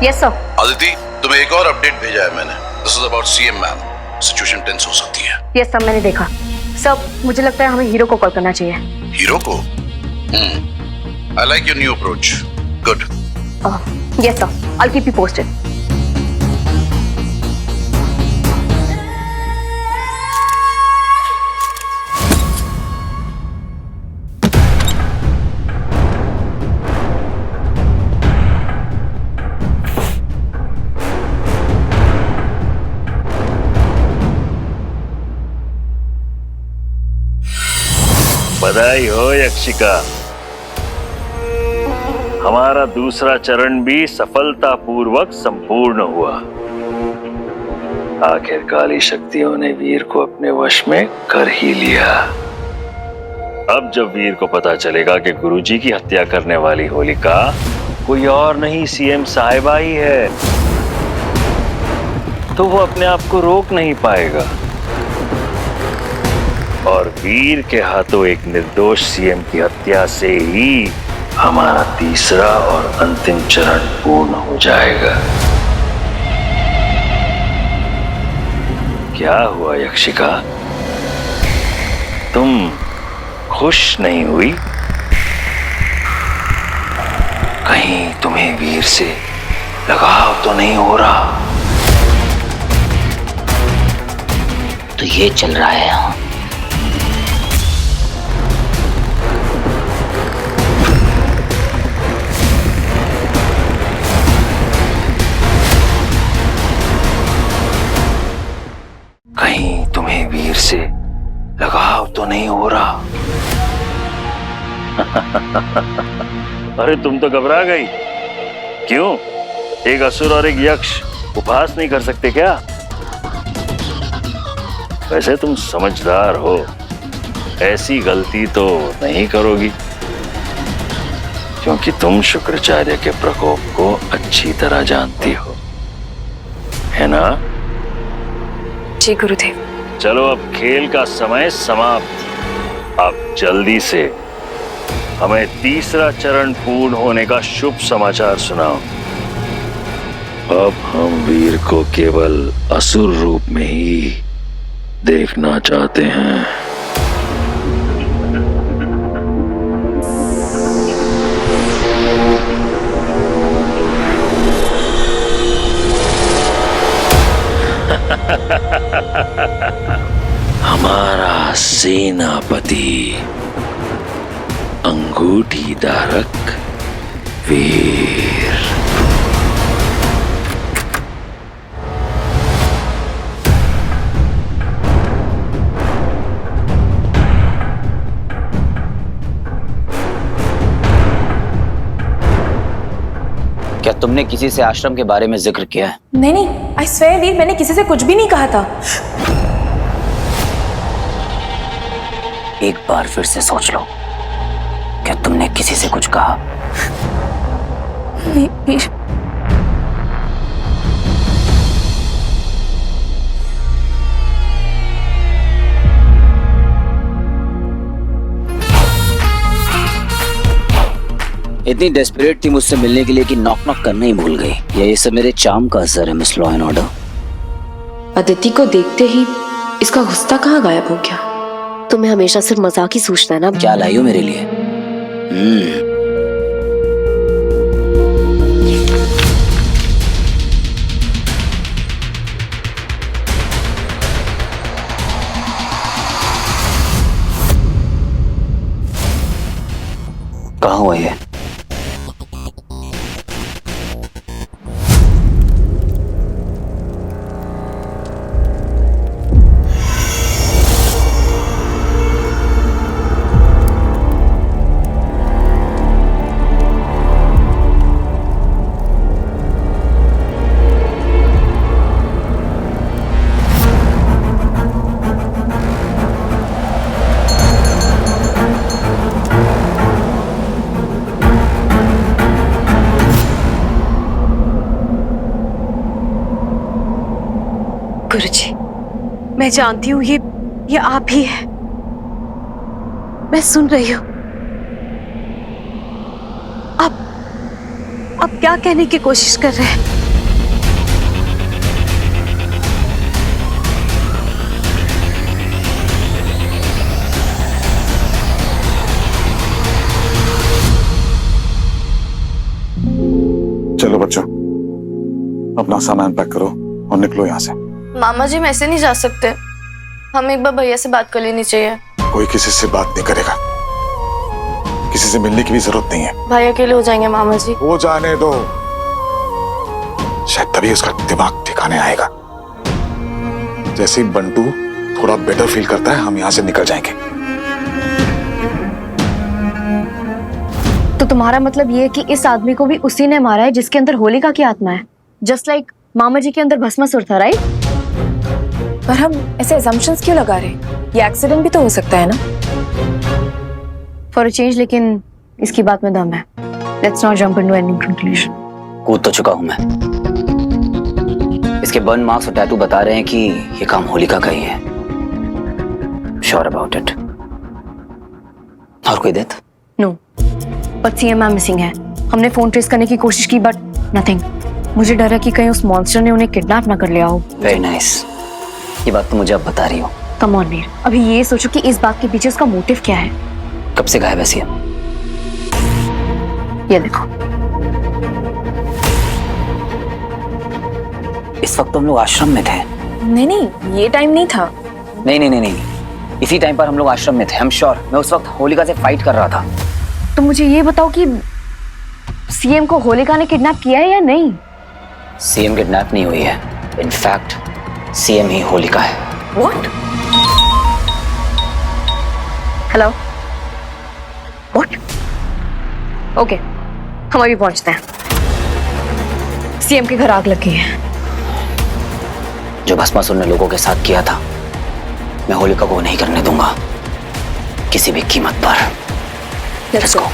Speaker 8: Yes sir.
Speaker 13: आदिति, तुम्हें एक और अपडेट भेजा है मैंने। This is about CM ma'am. Situation tense हो सकती है।
Speaker 8: यस सर, मैंने देखा। सर, मुझे लगता है हमें हीरो को कॉल करना चाहिए।
Speaker 13: हीरो को? I like your new approach. Good.
Speaker 8: Yes sir, I will keep you posted.
Speaker 1: बधाई हो यक्षिका, हमारा दूसरा चरण भी सफलतापूर्वक संपूर्ण हुआ। आखिर काली शक्तियों ने वीर को अपने वश में कर ही लिया। अब जब वीर को पता चलेगा कि गुरुजी की हत्या करने वाली होलिका कोई और नहीं सीएम साहिबा ही है, तो वो अपने आप को रोक नहीं पाएगा और वीर के हाथों एक निर्दोष सीएम की हत्या से ही हमारा तीसरा और अंतिम चरण पूर्ण हो जाएगा। क्या हुआ यक्षिका, तुम खुश नहीं हुई? कहीं तुम्हें वीर से लगाव तो नहीं हो रहा?
Speaker 4: तो ये चल रहा है। हाँ,
Speaker 1: कहीं तुम्हें वीर से लगाव तो नहीं हो रहा? अरे तुम तो घबरा गई। क्यों? एक असुर और एक यक्ष उपहास नहीं कर सकते क्या? वैसे तुम समझदार हो, ऐसी गलती तो नहीं करोगी, क्योंकि तुम शुक्राचार्य के प्रकोप को अच्छी तरह जानती हो, है ना?
Speaker 3: जी गुरुदेव।
Speaker 1: चलो अब खेल का समय समाप्त। अब जल्दी से हमें तीसरा चरण पूर्ण होने का शुभ समाचार सुनाओ। अब हम वीर को केवल असुर रूप में ही देखना चाहते हैं? हमारा सेनापति अंगूठी धारक वीर।
Speaker 4: क्या तुमने किसी से आश्रम के बारे में जिक्र किया है?
Speaker 3: नहीं नहीं, आई स्वेयर वीर, मैंने किसी से कुछ भी नहीं कहा था।
Speaker 4: एक बार फिर से सोच लो, क्या तुमने किसी से कुछ कहा?
Speaker 3: वीर,
Speaker 4: इतनी डेस्परेट थी मुझसे मिलने के लिए कि नॉक नॉक करना ही भूल गई। या ये सब मेरे चार्म का असर है miss law and order?
Speaker 5: Aditi को देखते ही इसका गुस्सा कहाँ गायब हो गया?
Speaker 8: तुम्हें हमेशा सिर्फ मजाक ही सोचना है ना।
Speaker 4: क्या लाई हो मेरे लिए? कहाँ हुआ ये?
Speaker 10: गुरुजी, मैं जानती हूँ ये आप ही है। मैं सुन रही हूँ। आप क्या कहने की कोशिश कर रहे हैं?
Speaker 6: चलो बच्चों, अपना सामान पैक करो और निकलो यहाँ से।
Speaker 2: मामा जी, हम ऐसे नहीं जा सकते। हमें एक बार भैया से बात कर लेनी चाहिए।
Speaker 6: कोई किसी से बात नहीं करेगा, किसी से मिलने की भी जरूरत नहीं है।
Speaker 2: भाई अकेले हो जाएंगे मामा जी।
Speaker 6: वो जाने दो, शायद तभी उसका दिमाग ठिकाने आएगा। जैसे ही बंटू थोड़ा बेटर फील करता है, हम यहाँ से निकल जाएंगे।
Speaker 8: तो तुम्हारा मतलब ये है कि इस आदमी को भी उसी ने मारा है जिसके अंदर होलिका की आत्मा है, जस्ट लाइक मामा जी के अंदर भस्मासुर था, राइट?
Speaker 3: पर हम ऐसे assumptions क्यों लगा रहे हैं? ये एक्सीडेंट भी तो हो सकता है ना?
Speaker 8: फॉर अ चेंज, लेकिन इसकी बात में दम है। Let's not jump into any conclusion.
Speaker 4: कूद तो चुका हूं मैं। इसके बर्न मार्क्स और टैटू बता रहे हैं कि ये काम होलिका का ही है। Sure about it? और कोई death?
Speaker 8: No, but CM ma'am missing है। हमने फोन ट्रेस करने की कोशिश की बट नथिंग। मुझे डर है कि कहीं उस मॉन्स्टर ने उन्हें किडनैप ना कर लिया हो।
Speaker 4: Very nice. ये बात तो मुझे अब बता रही हो।
Speaker 8: कम ऑन वीर, अभी ये सोचो कि इस बात के पीछे उसका मोटिव क्या है।
Speaker 4: कब से गायब है सीएम?
Speaker 8: ये देखो,
Speaker 4: इस वक्त हम लोग आश्रम में थे।
Speaker 3: नहीं नहीं, ये टाइम नहीं था।
Speaker 4: नहीं, इसी टाइम पर हम लोग आश्रम में थे। I am sure. मैं उस वक्त होलिका से फाइट कर रहा था।
Speaker 8: तो मुझे ये बताओ कि सीएम को होलिका ने किडनैप किया है या नहीं?
Speaker 4: सीएम किडनैप नहीं हुई है। इनफैक्ट सीएम ही होलिका है।
Speaker 8: What? हेलो? What? ओके, हम अभी पहुंचते हैं। सीएम के घर आग लगी है।
Speaker 4: जो भस्मासुर ने लोगों के साथ किया था, मैं होलिका को नहीं करने दूंगा किसी भी कीमत पर। Let's go.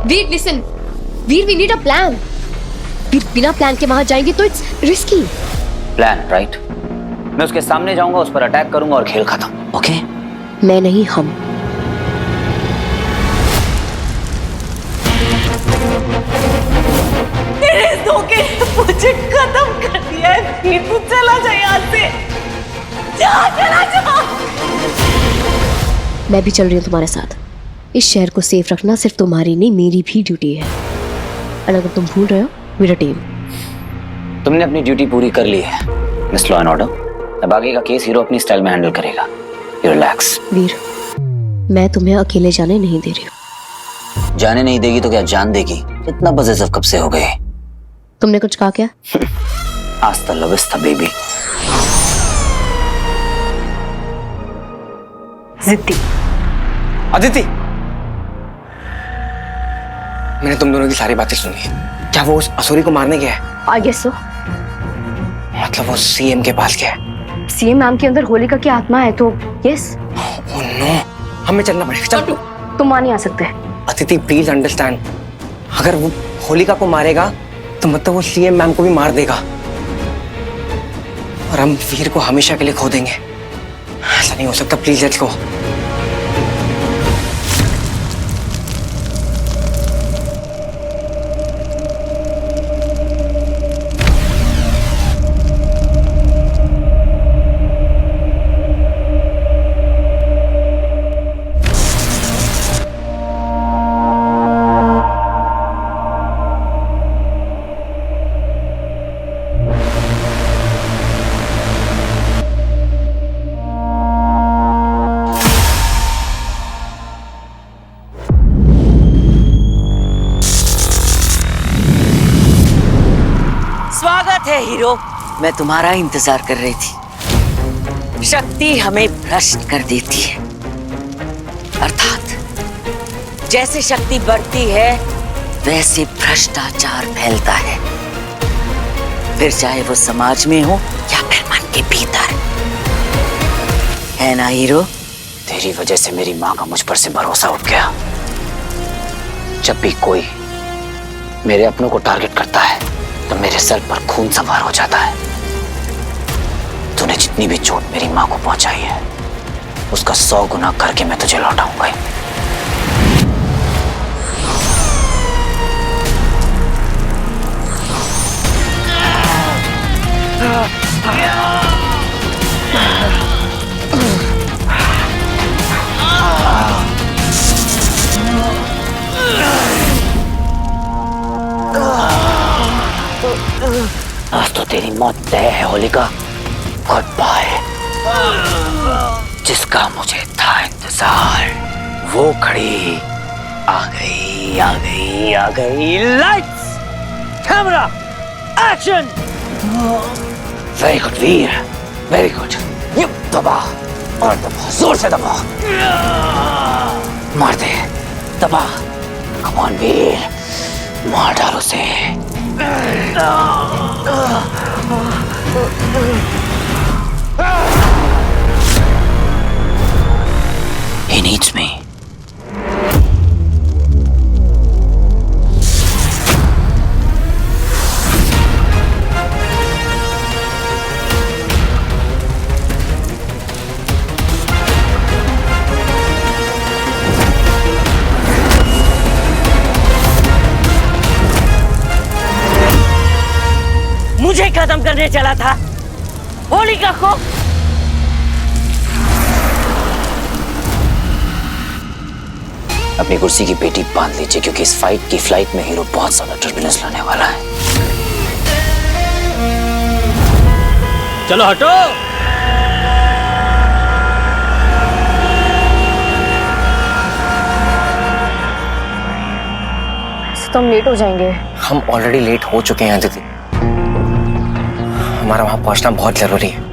Speaker 14: Veer listen, Veer we need a plan. Veer बिना प्लान के वहां जाएंगे तो इट्स रिस्की।
Speaker 4: Plan right? मैं उसके सामने जाऊंगा, उस पर अटैक करूंगा और खेल खत्म। ओके?
Speaker 8: मैं नहीं, हम।
Speaker 10: तेरे धोखे ने मुझे खत्म कर दिया है वीर। तू चला जा यहाँ से, चला जा।
Speaker 8: मैं भी चल रही हूँ तुम्हारे साथ। इस शहर को सेफ रखना सिर्फ तुम्हारी नहीं, मेरी भी ड्यूटी है। और अगर तुम भूल रहे हो, मेरा टीम।
Speaker 4: तुमने अपनी ड्यूटी पूरी कर ली है मिस लॉ एंड ऑर्डर। अब आगे का केस हीरो अपनी स्टाइल में हैंडल करेगा। You relax.
Speaker 8: वीर, मैं तुम्हें अकेले जाने नहीं दे रही हूँ।
Speaker 4: जाने नहीं देगी तो क्या जान देगी? इतना पजेसिव कब से हो गए?
Speaker 8: तुमने कुछ कहा क्या?
Speaker 4: आज तो लविस था बेबी।
Speaker 12: जिद्दी। अदिति, मैंने तुम दोनों की सारी बातें सुनी है। क्या वो उस असुरी को मारने गया है?
Speaker 8: I guess so.
Speaker 12: मतलब वो सीएम के पास गया है?
Speaker 8: सीएम मैम के अंदर होलिका की आत्मा है तो यस।
Speaker 12: ओह नो, हमें चलना पड़ेगा। चल।
Speaker 8: तुम वहां नहीं आ सकते।
Speaker 12: अदिति प्लीज अंडरस्टैंड, अगर वो होलिका को मारेगा तो मतलब वो सीएम मैम को भी मार देगा और हम वीर को हमेशा के लिए खो देंगे। ऐसा नहीं हो सकता, प्लीज लेट्स गो।
Speaker 7: स्वागत है हीरो। मैं तुम्हारा इंतजार कर रही थी। शक्ति हमें भ्रष्ट कर देती है, अर्थात जैसे शक्ति बढ़ती है वैसे भ्रष्टाचार फैलता है, फिर चाहे वो समाज में हो या फिर मन के भीतर। है ना हीरो?
Speaker 4: तेरी वजह से मेरी माँ का मुझ पर से भरोसा उठ गया। जब भी कोई मेरे अपनों को टारगेट करता है तो मेरे सर पर खून सवार हो जाता है। तूने जितनी भी चोट मेरी माँ को पहुंचाई है उसका 100 गुना करके मैं तुझे लौटाऊंगा। आज तो तेरी मौत तय है होलिका। Good bye. जिसका मुझे था इंतजार वो खड़ी आ गई, आ गई, आ गई। Lights, camera, action. Very good Veer, very good. ये दबा और दबा, जोर से दबा। मार दे, दबा। कम ऑन वीर, मार डाल उसे। He needs me.
Speaker 7: मुझे खत्म करने चला था होलिका को।
Speaker 4: अपनी कुर्सी की पेटी बांध लीजिए क्योंकि इस फाइट की फ्लाइट में हीरो बहुत ज्यादा टर्बुलेंस लाने वाला है।
Speaker 1: चलो हटो।
Speaker 8: तो हम लेट हो जाएंगे।
Speaker 12: हम ऑलरेडी लेट हो चुके हैं अदिति। हमारा वहां पहुंचना बहुत जरूरी है।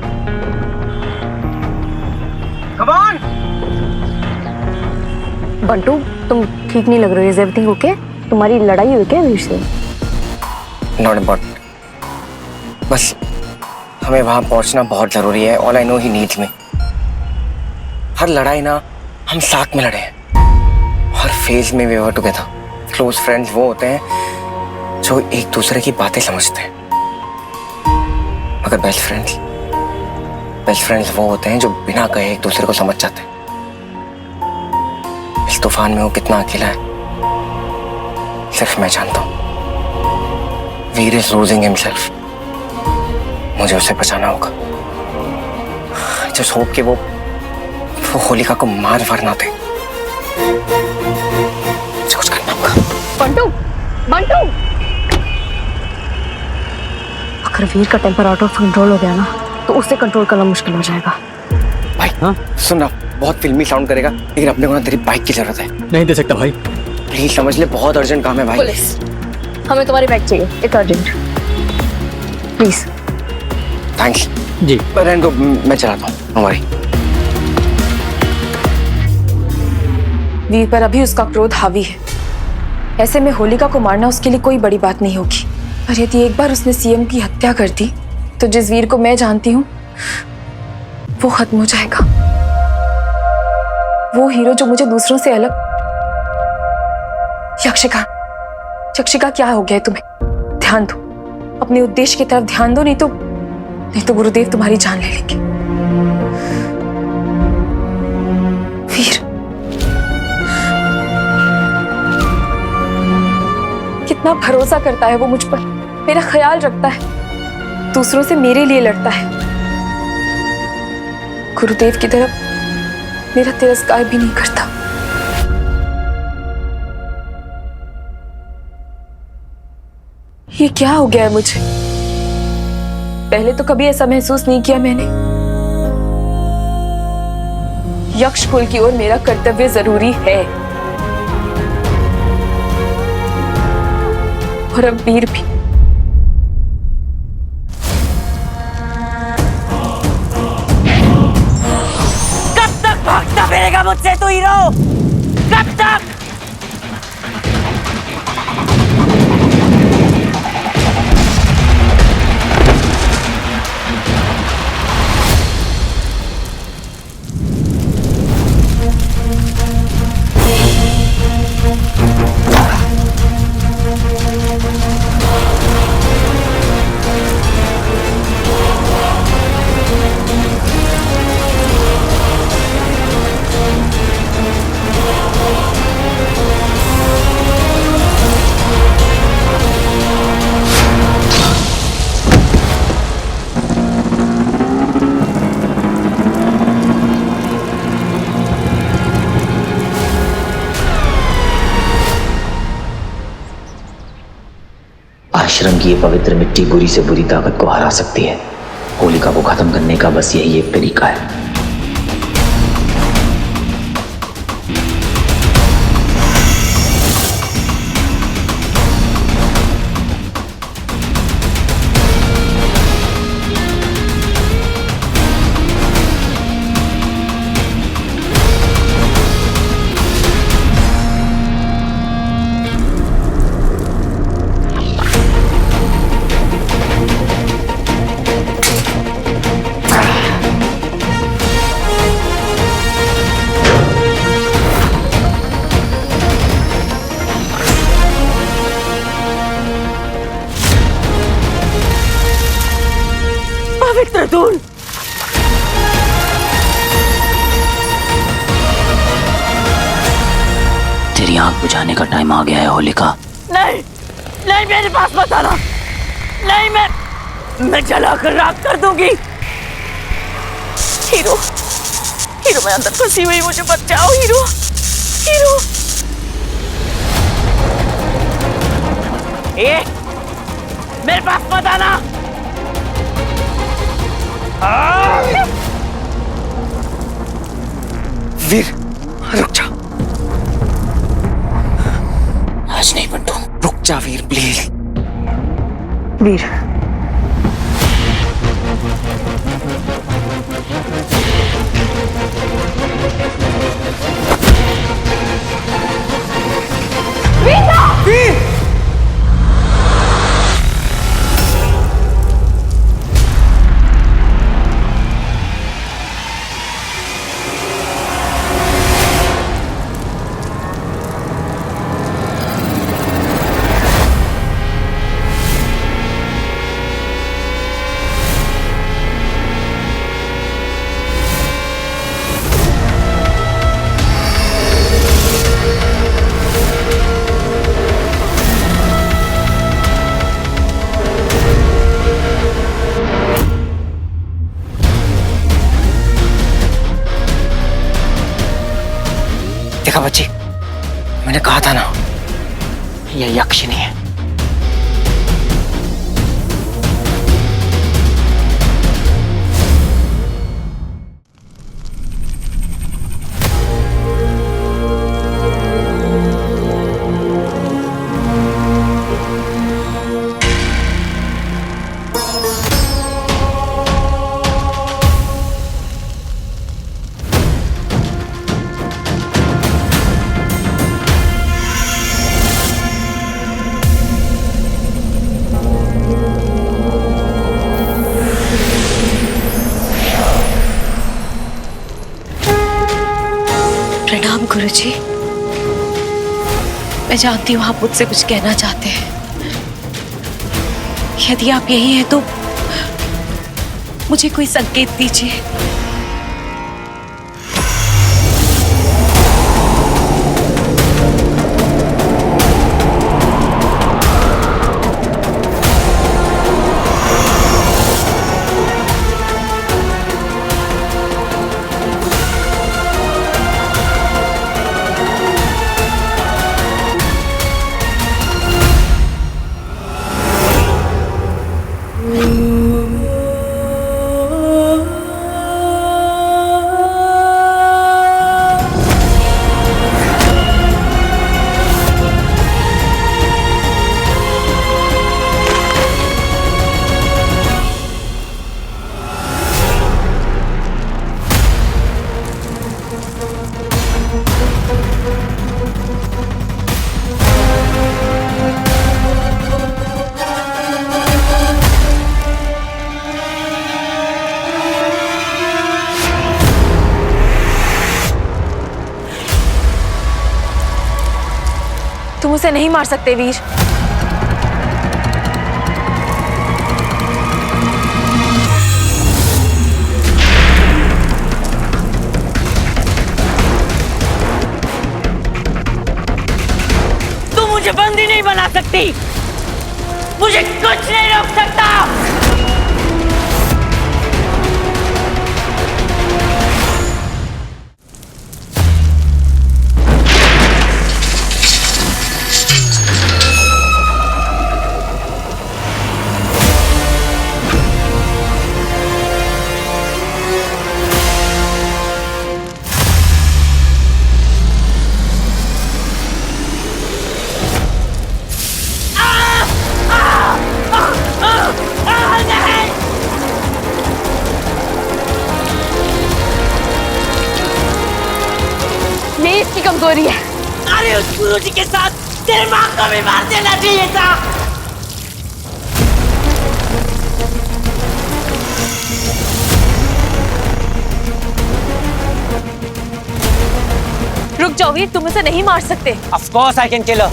Speaker 12: Come on!
Speaker 8: बंटू, तुम ठीक नहीं लग रहे हो। Is everything okay? तुम्हारी लड़ाई हुई क्या वीर से?
Speaker 12: नॉट अबाउट, बस हमें वहां पहुंचना बहुत जरूरी है। All I know he needs me. हर लड़ाई ना हम साथ में लड़े हैं। हर फेज में we were together. Close friends वो होते हैं जो एक दूसरे की बातें समझते हैं। मगर बेस्ट फ्रेंड्स वो होते हैं जो बिना कहे एक दूसरे को समझ जाते हैं। इस तूफान में वो कितना अकेला है सिर्फ मैं जानता हूँ। वीर इज लूजिंग हिमसेल्फ। मुझे उसे बचाना होगा। जस्ट होप कि वो होलिका को मार वरना दे। मुझे कुछ करना होगा।
Speaker 8: बंटू, बंटू! अगर वीर का टेम्पर आउट ऑफ कंट्रोल हो गया ना तो उसे कंट्रोल करना मुश्किल हो जाएगा।
Speaker 12: भाई सुन रहा, बहुत फिल्मी साउंड करेगा लेकिन अपने को ना तेरी बाइक की जरूरत है।
Speaker 14: नहीं दे सकता भाई।
Speaker 12: प्लीज समझ ले, बहुत अर्जेंट काम है भाई।
Speaker 8: पुलिस, हमें तुम्हारी बाइक चाहिए, एक अर्जेंट। प्लीज।
Speaker 12: थैंक्स
Speaker 14: जी।
Speaker 12: रहने दो, मैं चलाता हूँ हमारी।
Speaker 3: वीर पर अभी उसका क्रोध हावी है। ऐसे में होलिका को मारना उसके लिए कोई बड़ी बात नहीं होगी। पर यदि एक बार उसने सीएम की हत्या कर दी तो जिस वीर को मैं जानती हूँ वो खत्म हो जाएगा। वो हीरो जो मुझे दूसरों से अलग। यक्षिका, यक्षिका क्या हो गया है तुम्हें? ध्यान दो, अपने उद्देश्य की तरफ ध्यान दो, नहीं तो गुरुदेव तुम्हारी जान ले लेंगे। वीर, कितना भरोसा करता है वो मुझ पर, मेरा ख्याल रखता है, दूसरों से मेरे लिए लड़ता है। गुरुदेव की तरफ मेरा तिरस्कार भी नहीं करता। ये क्या हो गया है मुझे? पहले तो कभी ऐसा महसूस नहीं किया मैंने। यक्ष कुल की ओर मेरा कर्तव्य जरूरी है और अब वीर भी।
Speaker 7: कब तक भागता फिरेगा मुझसे तू हीरो? कब तक?
Speaker 4: आश्रम की ये पवित्र मिट्टी बुरी से बुरी ताकत को हरा सकती है। होलिका को खत्म करने का बस यही एक तरीका है।
Speaker 7: पवित्र धूल,
Speaker 4: तेरी आंख बुझाने का टाइम आ गया है होलिका।
Speaker 7: नहीं नहीं, मेरे पास मत आना। नहीं, मैं जलाकर राख कर दूंगी। हीरो, हीरो मैं अंदर फंसी हुई, मुझे बचाओ हीरो, हीरो। ए, मेरे पास मत आना।
Speaker 12: वीर रुक जा।
Speaker 4: आज नहीं बंटू।
Speaker 12: रुक जा वीर प्लीज।
Speaker 8: वीर,
Speaker 12: मैंने कहा था ना, ये यक्षिणी है।
Speaker 5: प्रणाम गुरुजी। मैं जानती हूँ आप मुझसे कुछ कहना चाहते हैं। यदि आप यही हैं तो मुझे कोई संकेत दीजिए।
Speaker 3: तुम उसे नहीं मार सकते वीर।
Speaker 10: तुम मुझे बंदी नहीं बना सकती, मुझे कुछ नहीं रोक सकता।
Speaker 3: ये इसकी कमजोरी है।
Speaker 10: अरे उस गुरुजी के साथ तेरे माँ को भी मार देना चाहिए था।
Speaker 3: रुक जाओ वीर, तुम उसे नहीं मार सकते।
Speaker 12: Of course I can kill her.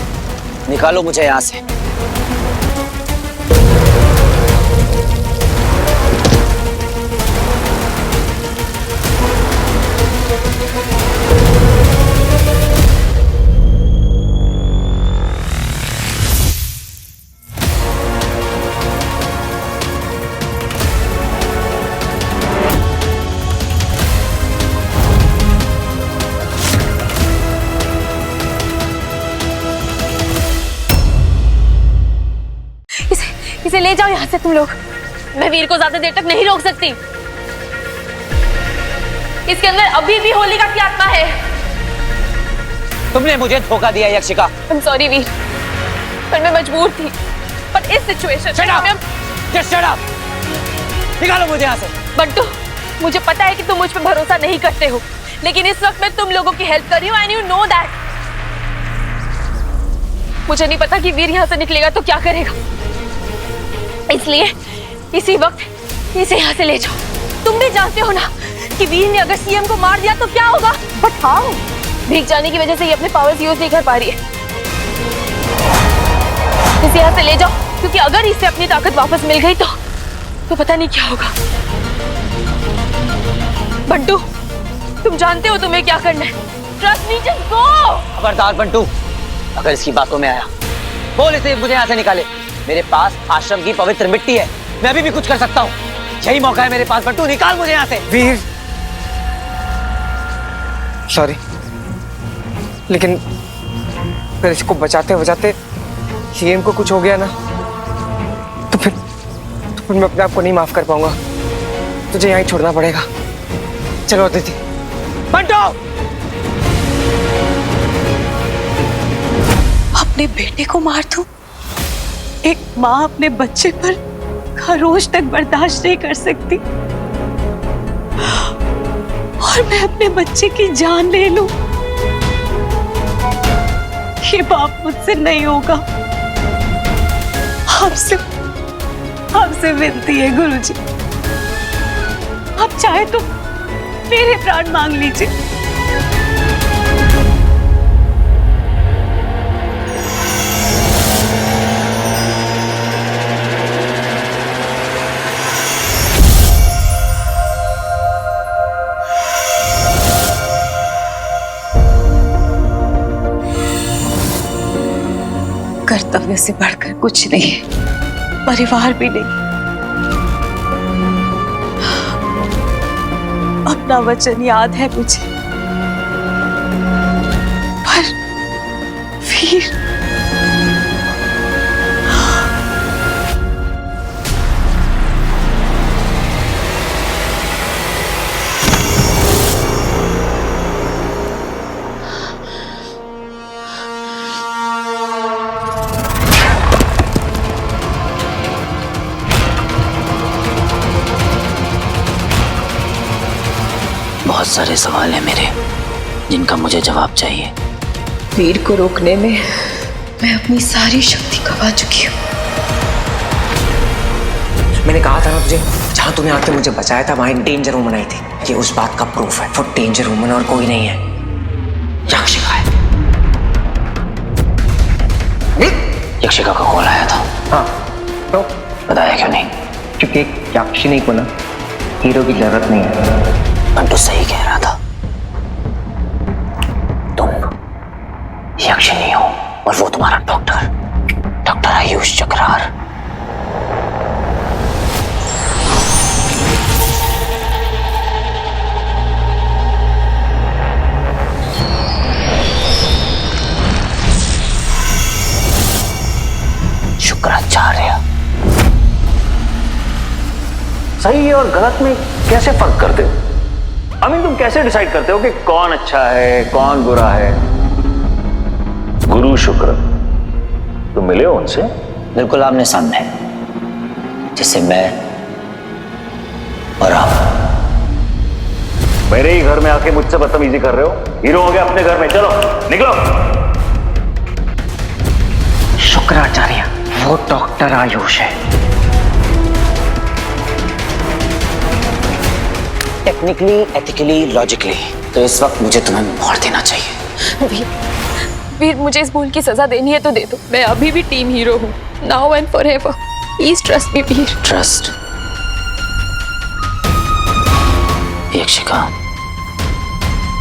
Speaker 12: निकालो मुझे यहाँ से।
Speaker 3: इसे ले जाओ यहाँ से तुम लोग। मैं वीर को ज्यादा देर तक नहीं रोक सकती। इसके अंदर अभी भी होलिका की आत्मा है।
Speaker 12: तुमने मुझे धोखा दिया यक्षिका।
Speaker 3: I'm sorry वीर, पर मैं मजबूर थी। पर इस सिचुएशन में
Speaker 12: Just shut up! निकालो मुझे यहाँ से।
Speaker 3: बंटू, मुझे पता है कि तुम मुझ पर भरोसा नहीं करते हो, लेकिन इस वक्त मैं तुम लोगों की हेल्प कर रही हूँ, and you know that। मुझे नहीं पता कि वीर यहाँ से निकलेगा तो क्या करेगा, इसलिए इसी वक्त इसे यहाँ से ले जाओ। तुम भी जानते हो ना कि वीर ने अगर सीएम को मार दिया तो क्या होगा। But how? भीग जाने की वजह से ये अपने पावर्स यूज नहीं कर पा रही है। इसे यहाँ से ले जाओ, क्योंकि अगर इसे अपनी ताकत वापस मिल गई तो पता नहीं क्या होगा। बंटू, तुम जानते हो तुम्हें क्या करना है। Trust me, just go.
Speaker 12: खबरदार बंटू, अगर इसकी बातों में आया बोल इसे मुझे यहाँ से निकाले। मेरे पास आश्रम की पवित्र मिट्टी है, मैं अभी भी कुछ कर सकता हूँ। यही मौका है मेरे पास। बंटू, निकाल मुझे यहाँ से। वीर, सॉरी, लेकिन अगर इसको बचाते बचाते सीएम को कुछ हो गया ना तो फिर मैं अपने आप को नहीं माफ कर पाऊंगा। तुझे यहीं छोड़ना पड़ेगा। चलो अदिति। बंटो!
Speaker 10: अपने बेटे को मार दूं? एक माँ अपने बच्चे पर खरोच तक बर्दाश्त नहीं कर सकती, और मैं अपने बच्चे की जान ले लूं? ये पाप मुझसे नहीं होगा। आपसे विनती है गुरुजी, आप चाहे तो मेरे प्राण मांग लीजिए। कर्तव्य से बढ़कर कुछ नहीं है, परिवार भी नहीं। अपना वचन याद है मुझे, पर वीर
Speaker 4: बहुत सारे सवाल हैं मेरे जिनका मुझे जवाब चाहिए।
Speaker 10: वीर को रोकने में मैं अपनी सारी शक्ति गवा चुकी हूँ।
Speaker 12: मैंने कहा था ना तुझे, जहां तूने आके मुझे बचाया था वहां एक डेंजर वुमन आई थी। ये उस बात का प्रूफ है। वो डेंजर वुमन और कोई नहीं है, यक्षिका है।
Speaker 4: यक्षिका का कॉल आया था।
Speaker 12: हाँ तो
Speaker 4: बताया क्यों नहीं?
Speaker 12: क्योंकि एक यक्षिणी को ना हीरो की जरूरत नहीं है।
Speaker 4: बंटू सही कह रहा था, तुम यक्षिणी हो और वो तुम्हारा डॉक्टर आयुष चक्रार। शुक्राचार्य।
Speaker 1: सही और गलत में कैसे फर्क करते हो? तुम कैसे डिसाइड करते हो कि कौन अच्छा है कौन बुरा है? गुरु शुक्र, तुम मिले हो उनसे?
Speaker 4: बिल्कुल आमने सामने, जैसे मैं और आप।
Speaker 1: मेरे ही घर में आके मुझसे बदतमीजी कर रहे हो? हीरो हो गया अपने घर में, चलो निकलो।
Speaker 12: शुक्राचार्य, वो डॉक्टर आयुष है।
Speaker 4: टेक्निकली, एथिकली, लॉजिकली तो इस वक्त मुझे तुम्हें मार देना चाहिए।
Speaker 3: वीर मुझे इस भूल की सजा देनी है तो दे दो। मैं अभी भी टीम हीरो हूँ, now and forever. Please trust me Veer.
Speaker 4: Trust? Yakshika,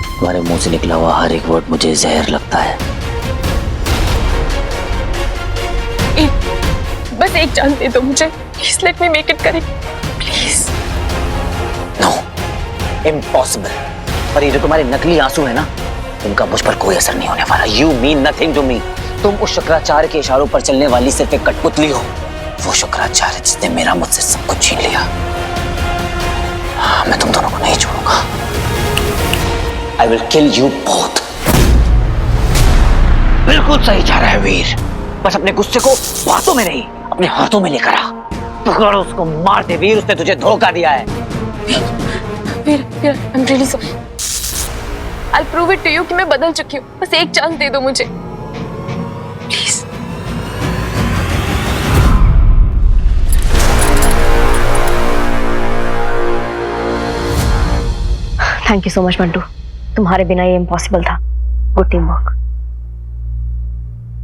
Speaker 4: तुम्हारे मुंह से निकला हुआ हर एक वर्ड मुझे जहर लगता है।
Speaker 3: बस एक चांस दे दो मुझे, please let me make it correct, please.
Speaker 4: No, impossible. पर ये जो तुम्हारे नकली आंसू है ना, उनका मुझ पर कोई असर नहीं होने वाला। You mean nothing to me. तुम उस शुक्राचार्य के इशारों पर चलने वाली सिर्फ एक कठपुतली हो। वो शुक्राचार्य जिसने मेरा मुझसे सब कुछ छीन लिया। मैं तुम दोनों को नहीं छोड़ूंगा। I will kill you both. बिल्कुल सही जा रहा है वीर, बस अपने गुस्से को बातों में नहीं अपने हाथों में लेकर आ। पकड़ उसको, मार दे वीर, उसने तुझे धोखा दिया है।
Speaker 3: Veer, I am really sorry. I'll prove it to you कि मैं बदल चुकी हूँ। बस एक चांस दे दो मुझे, please.
Speaker 8: Thank you so much Bantu, तुम्हारे बिना ये इम्पॉसिबल था। Good team work.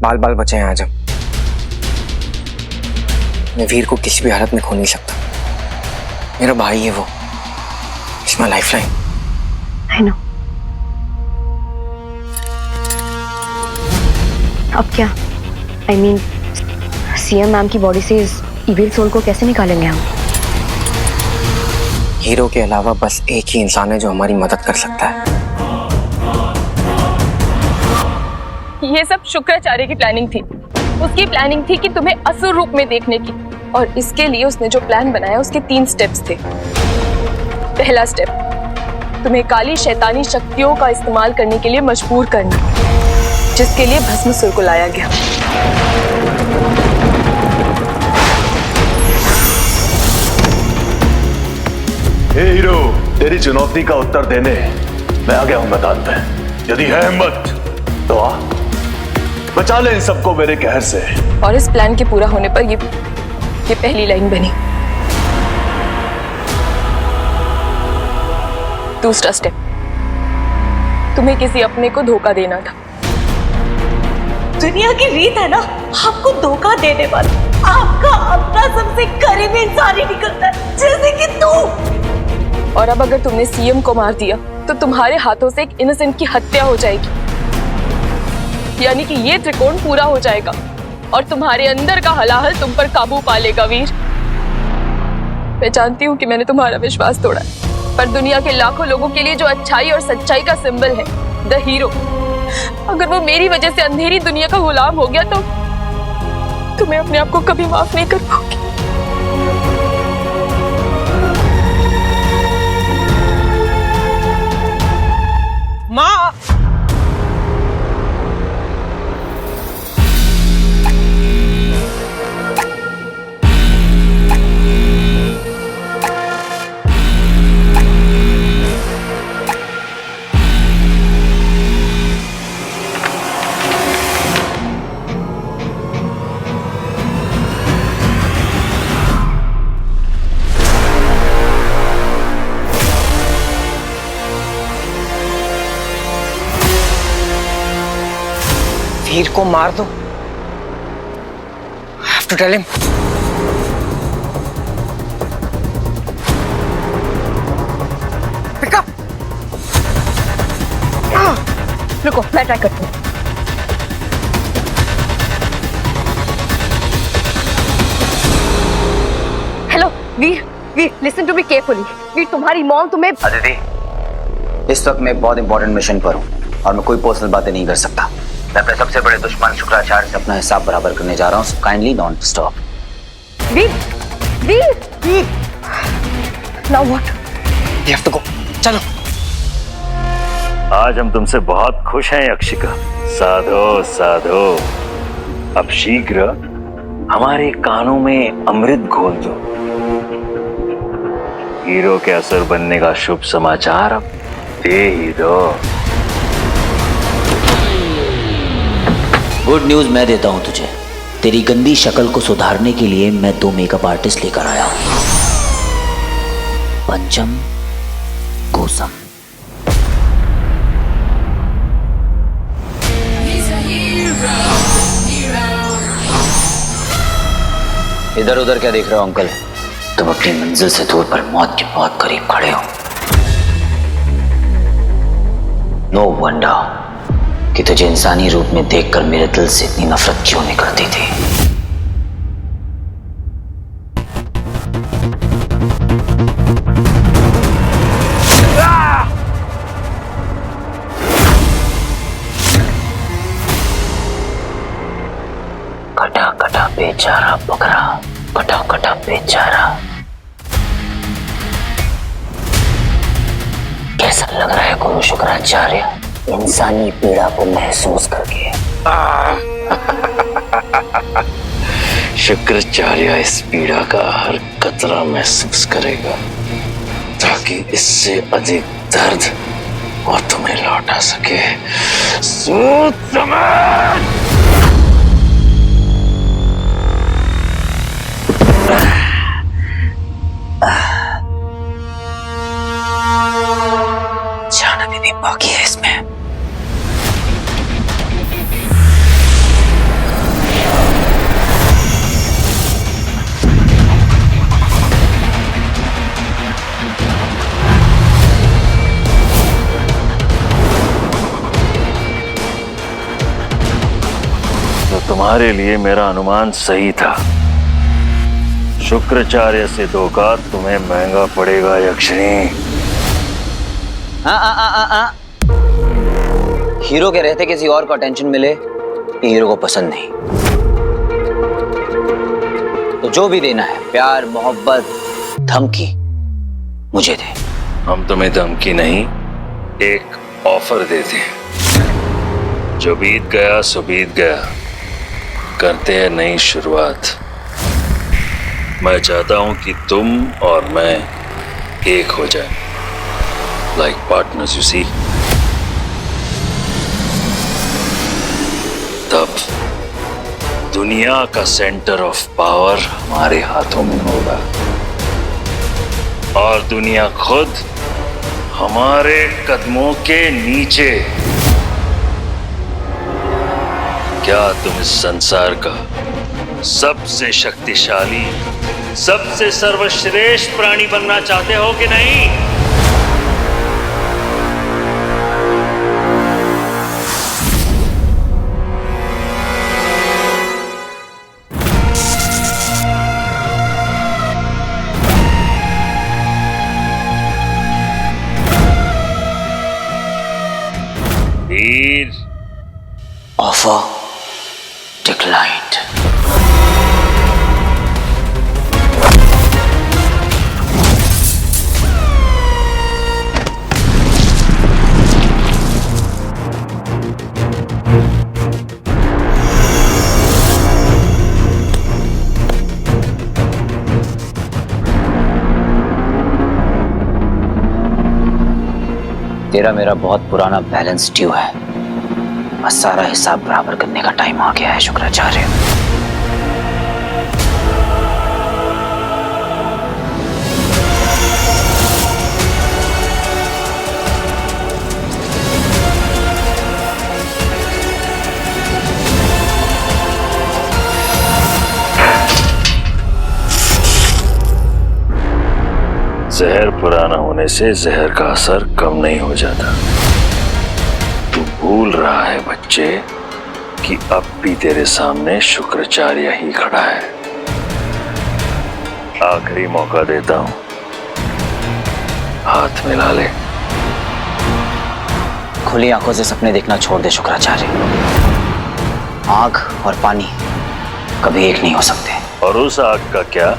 Speaker 12: बाल बाल बचे हैं आज हम। मैं वीर को किसी भी हालत में खो नहीं सकता। मेरा भाई है वो, it's my lifeline.
Speaker 8: I know. अब क्या? आई मीन सीएम मैम की बॉडी से इस इविल सोल को कैसे निकालेंगे हम?
Speaker 12: हीरो के अलावा बस एक ही इंसान है जो हमारी मदद कर सकता है।
Speaker 3: ये सब शुक्राचार्य की प्लानिंग थी। उसकी प्लानिंग थी कि तुम्हें असुर रूप में देखने की, और इसके लिए उसने जो प्लान बनाया उसके 3 स्टेप्स थे। पहला स्टेप, तुम्हें काली शैतानी शक्तियों का इस्तेमाल करने के लिए मजबूर करना, जिसके लिए भस्मासुर को लाया गया।
Speaker 14: हे हीरो, तेरी चुनौती का उत्तर देने मैं आ गया हूं मैदान में। यदि है हिम्मत तो आ, बचा ले इन सबको मेरे कहर से।
Speaker 3: और इस प्लान के पूरा होने पर ये पहली लाइन बनी। दूसरा स्टेप, तुम्हें किसी अपने को धोखा देना था।
Speaker 10: दुनिया की रीत है ना आपको धोखा देने वाला आपका अपना सबसे करीबी इंसान ही निकलता है, जैसे कि तू।
Speaker 3: और अब अगर तुमने सीएम को मार दिया तो तुम्हारे हाथों से एक इनोसेंट की हत्या हो जाएगी, यानी कि ये त्रिकोण पूरा हो जाएगा और तुम्हारे अंदर का हलाहल तुम पर काबू पा लेगा वीर। मैं जानती हूँ कि मैंने तुम्हारा विश्वास तोड़ा है, पर दुनिया के लाखों लोगों के लिए जो अच्छाई और सच्चाई का सिंबल है, द हीरो, अगर वो मेरी वजह से अंधेरी दुनिया का गुलाम हो गया तो तुम्हें अपने आप को कभी माफ नहीं कर पाओगी।
Speaker 10: माँ,
Speaker 12: वीर को मार दो। I have to tell him. Pick up.
Speaker 8: रुको, मैं ट्राई करती हूँ। Hello Veer, Veer listen to me carefully. Veer, तुम्हारी मॉम तुम्हें।
Speaker 4: अदिति, इस वक्त मैं एक बहुत इंपॉर्टेंट मिशन पर हूँ और मैं कोई पर्सनल बातें नहीं कर सकता। मैं अपने सबसे बड़े दुश्मन शुक्राचार्य से अपना हिसाब बराबर करने जा रहा हूँ, so kindly don't stop.
Speaker 8: Veer, Veer, Veer. Now what?
Speaker 12: We have to go. चलो।
Speaker 1: आज हम तुमसे बहुत खुश हैं यक्षिका। साधो साधो, अब शीघ्र हमारे कानों में अमृत घोल दो। हीरो के असुर बनने का शुभ समाचार अब दे ही दो।
Speaker 4: गुड न्यूज मैं देता हूं तुझे। तेरी गंदी शक्ल को सुधारने के लिए मैं 2 मेकअप आर्टिस्ट लेकर आया हूं, पंचम गोसम। इधर उधर क्या देख रहे हो अंकल? तुम अपनी मंजिल से दूर पर मौत के बहुत करीब खड़े हो। नो वंडर कि तुझे इंसानी रूप में देखकर मेरे दिल से इतनी नफरत क्यों निकलती थी। कटा कटा बेचारा बकरा, कटा कटा बेचारा। कैसा लग रहा है गुरु शुक्राचार्य इंसानी पीड़ा को महसूस करके?
Speaker 1: शुक्राचार्य इस पीड़ा का हर कतरा महसूस करेगा ताकि इससे अधिक दर्द और तुम्हें लौटा सके। सूत समेत
Speaker 4: जान अभी भी बाकी है इसमें।
Speaker 1: तो तुम्हारे लिए मेरा अनुमान सही था। शुक्राचार्य से धोखा तुम्हें महंगा पड़ेगा यक्षिणी।
Speaker 4: हीरो के रहते किसी और को अटेंशन मिले ये हीरो को पसंद नहीं। तो जो भी देना है, प्यार, मोहब्बत, धमकी, मुझे दे।
Speaker 1: हम तुम्हें धमकी नहीं, एक ऑफर देते हैं। जो बीत गया सो बीत गया, करते हैं नई शुरुआत। मैं चाहता हूं कि तुम और मैं एक हो जाए, लाइक पार्टनर्स, यू सी। तब दुनिया का सेंटर ऑफ पावर हमारे हाथों में होगा और दुनिया खुद हमारे कदमों के नीचे। क्या तुम इस संसार का सबसे शक्तिशाली, सबसे सर्वश्रेष्ठ प्राणी बनना चाहते हो कि नहीं? वीर,
Speaker 4: ऑफर डिक्लाइन्ड। तेरा मेरा बहुत पुराना बैलेंस ड्यू है, बस सारा हिसाब बराबर करने का टाइम आ गया है शुक्राचार्य।
Speaker 1: जहर पुराना होने से जहर का असर कम नहीं हो जाता। तू भूल रहा है बच्चे कि अब भी तेरे सामने शुक्राचार्य ही खड़ा है। आखिरी मौका देता हूं, हाथ मिला ले।
Speaker 4: खुली आंखों से सपने देखना छोड़ दे शुक्राचार्य। आग और पानी कभी एक नहीं हो सकते।
Speaker 1: और उस आग का क्या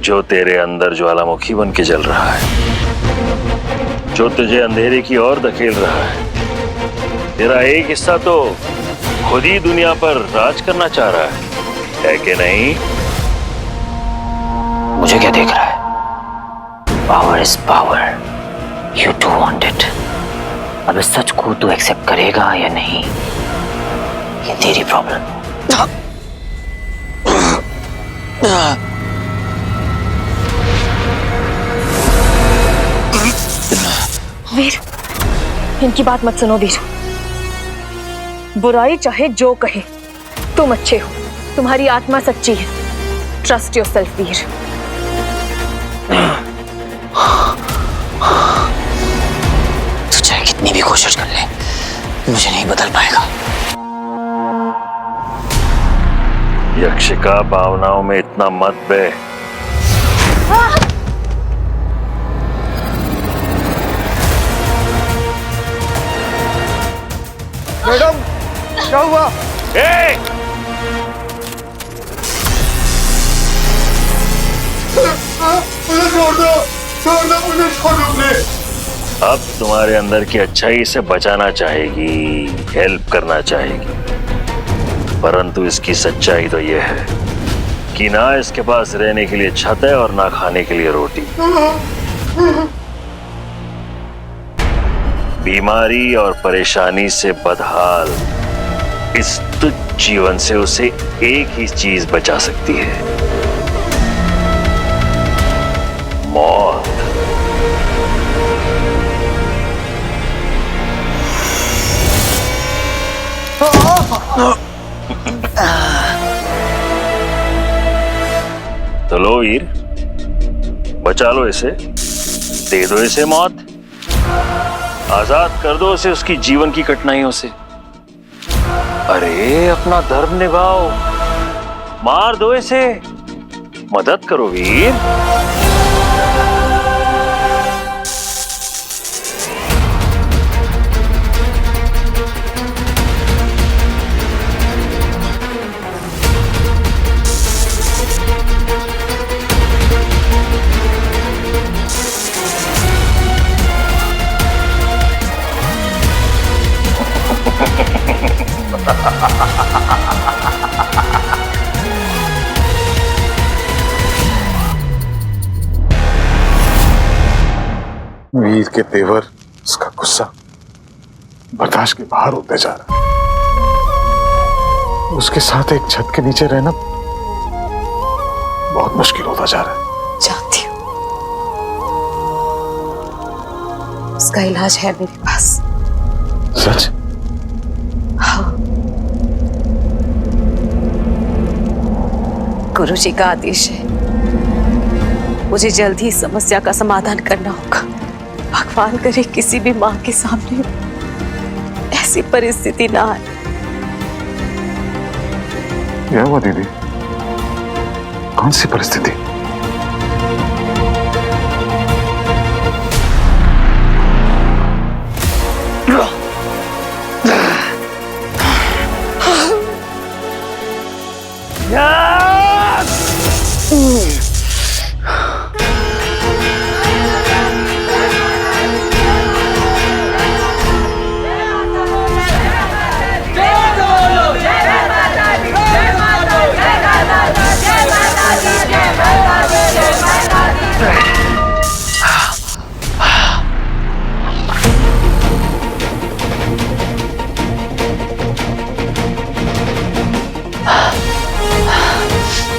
Speaker 1: जो तेरे अंदर ज्वालामुखी बन के जल रहा है, जो तुझे अंधेरे की ओर धकेल रहा है। तेरा एक हिस्सा तो खुद ही दुनिया पर राज करना चाह रहा है कि नहीं?
Speaker 4: मुझे क्या देख रहा है? Power is power, you do want it. अब इस सच को तू एक्सेप्ट करेगा या नहीं, ये तेरी प्रॉब्लम।
Speaker 8: वीर, इनकी बात मत सुनो वीर। बुराई चाहे जो कहे, तुम अच्छे हो, तुम्हारी आत्मा सच्ची है। ट्रस्ट योरसेल्फ वीर।
Speaker 4: तू चाहे कितनी भी कोशिश कर ले, मुझे नहीं बदल पाएगा।
Speaker 1: यक्षिका भावनाओं में इतना मत बह।
Speaker 12: मैडम, क्या हुआ?
Speaker 14: मुझे छोड़ दो, मुझे छोड़ दो प्लीज।
Speaker 1: अब तुम्हारे अंदर की अच्छाई इसे बचाना चाहेगी, हेल्प करना चाहेगी, परंतु इसकी सच्चाई तो यह है कि ना इसके पास रहने के लिए छत है और ना खाने के लिए रोटी। बीमारी और परेशानी से बदहाल इस तुच्छ जीवन से उसे एक ही चीज बचा सकती है, मौत। तो लो वीर, बचा लो इसे, दे दो इसे मौत, आजाद कर दो उसे उसकी जीवन की कठिनाइयों से। अरे अपना धर्म निभाओ, मार दो इसे, मदद करो वीर।
Speaker 6: वीर के तेवर, उसका गुस्सा बर्दाश्त के बाहर होते जा रहा है। उसके साथ एक छत के नीचे रहना बहुत मुश्किल होता जा रहा है।
Speaker 5: जानती हूँ, उसका इलाज है मेरे पास।
Speaker 6: सच?
Speaker 5: हाँ, गुरुजी का आदेश है, मुझे जल्द ही इस समस्या का समाधान करना होगा। भगवान करे किसी भी मां के सामने ऐसी परिस्थिति ना आए।
Speaker 6: क्या हुआ दीदी? कौन सी परिस्थिति?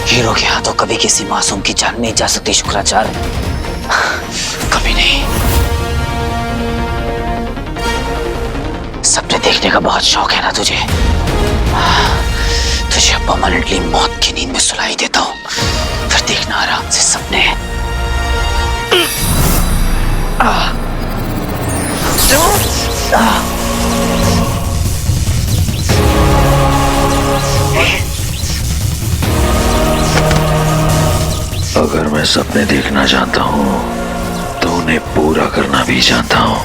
Speaker 4: हीरो के हाथों कभी किसी मासूम की जान नहीं जा सकती शुक्राचार्य, कभी नहीं। सपने देखने का बहुत शौक है ना तुझे? तुझे परमानेंटली मौत की नींद में सुलाई देता हूं, फिर देखना आराम से सपने।
Speaker 1: अगर मैं सपने देखना जानता हूं तो उन्हें पूरा करना भी जानता हूं।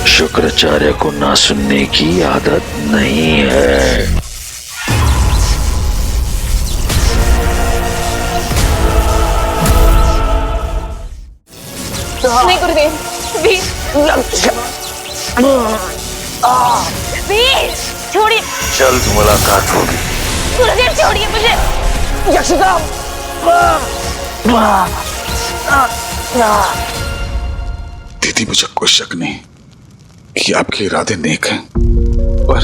Speaker 1: शुक्राचार्य को ना सुनने की आदत नहीं है।
Speaker 10: नहीं गुरुदेव, वीर वीर छोड़िए।
Speaker 1: जल्द मुलाकात होगी।
Speaker 10: गुरुदेव छोड़िए मुझे।
Speaker 7: यक्षिका!
Speaker 6: दीदी, मुझे कोई शक नहीं कि आपके इरादे नेक हैं, पर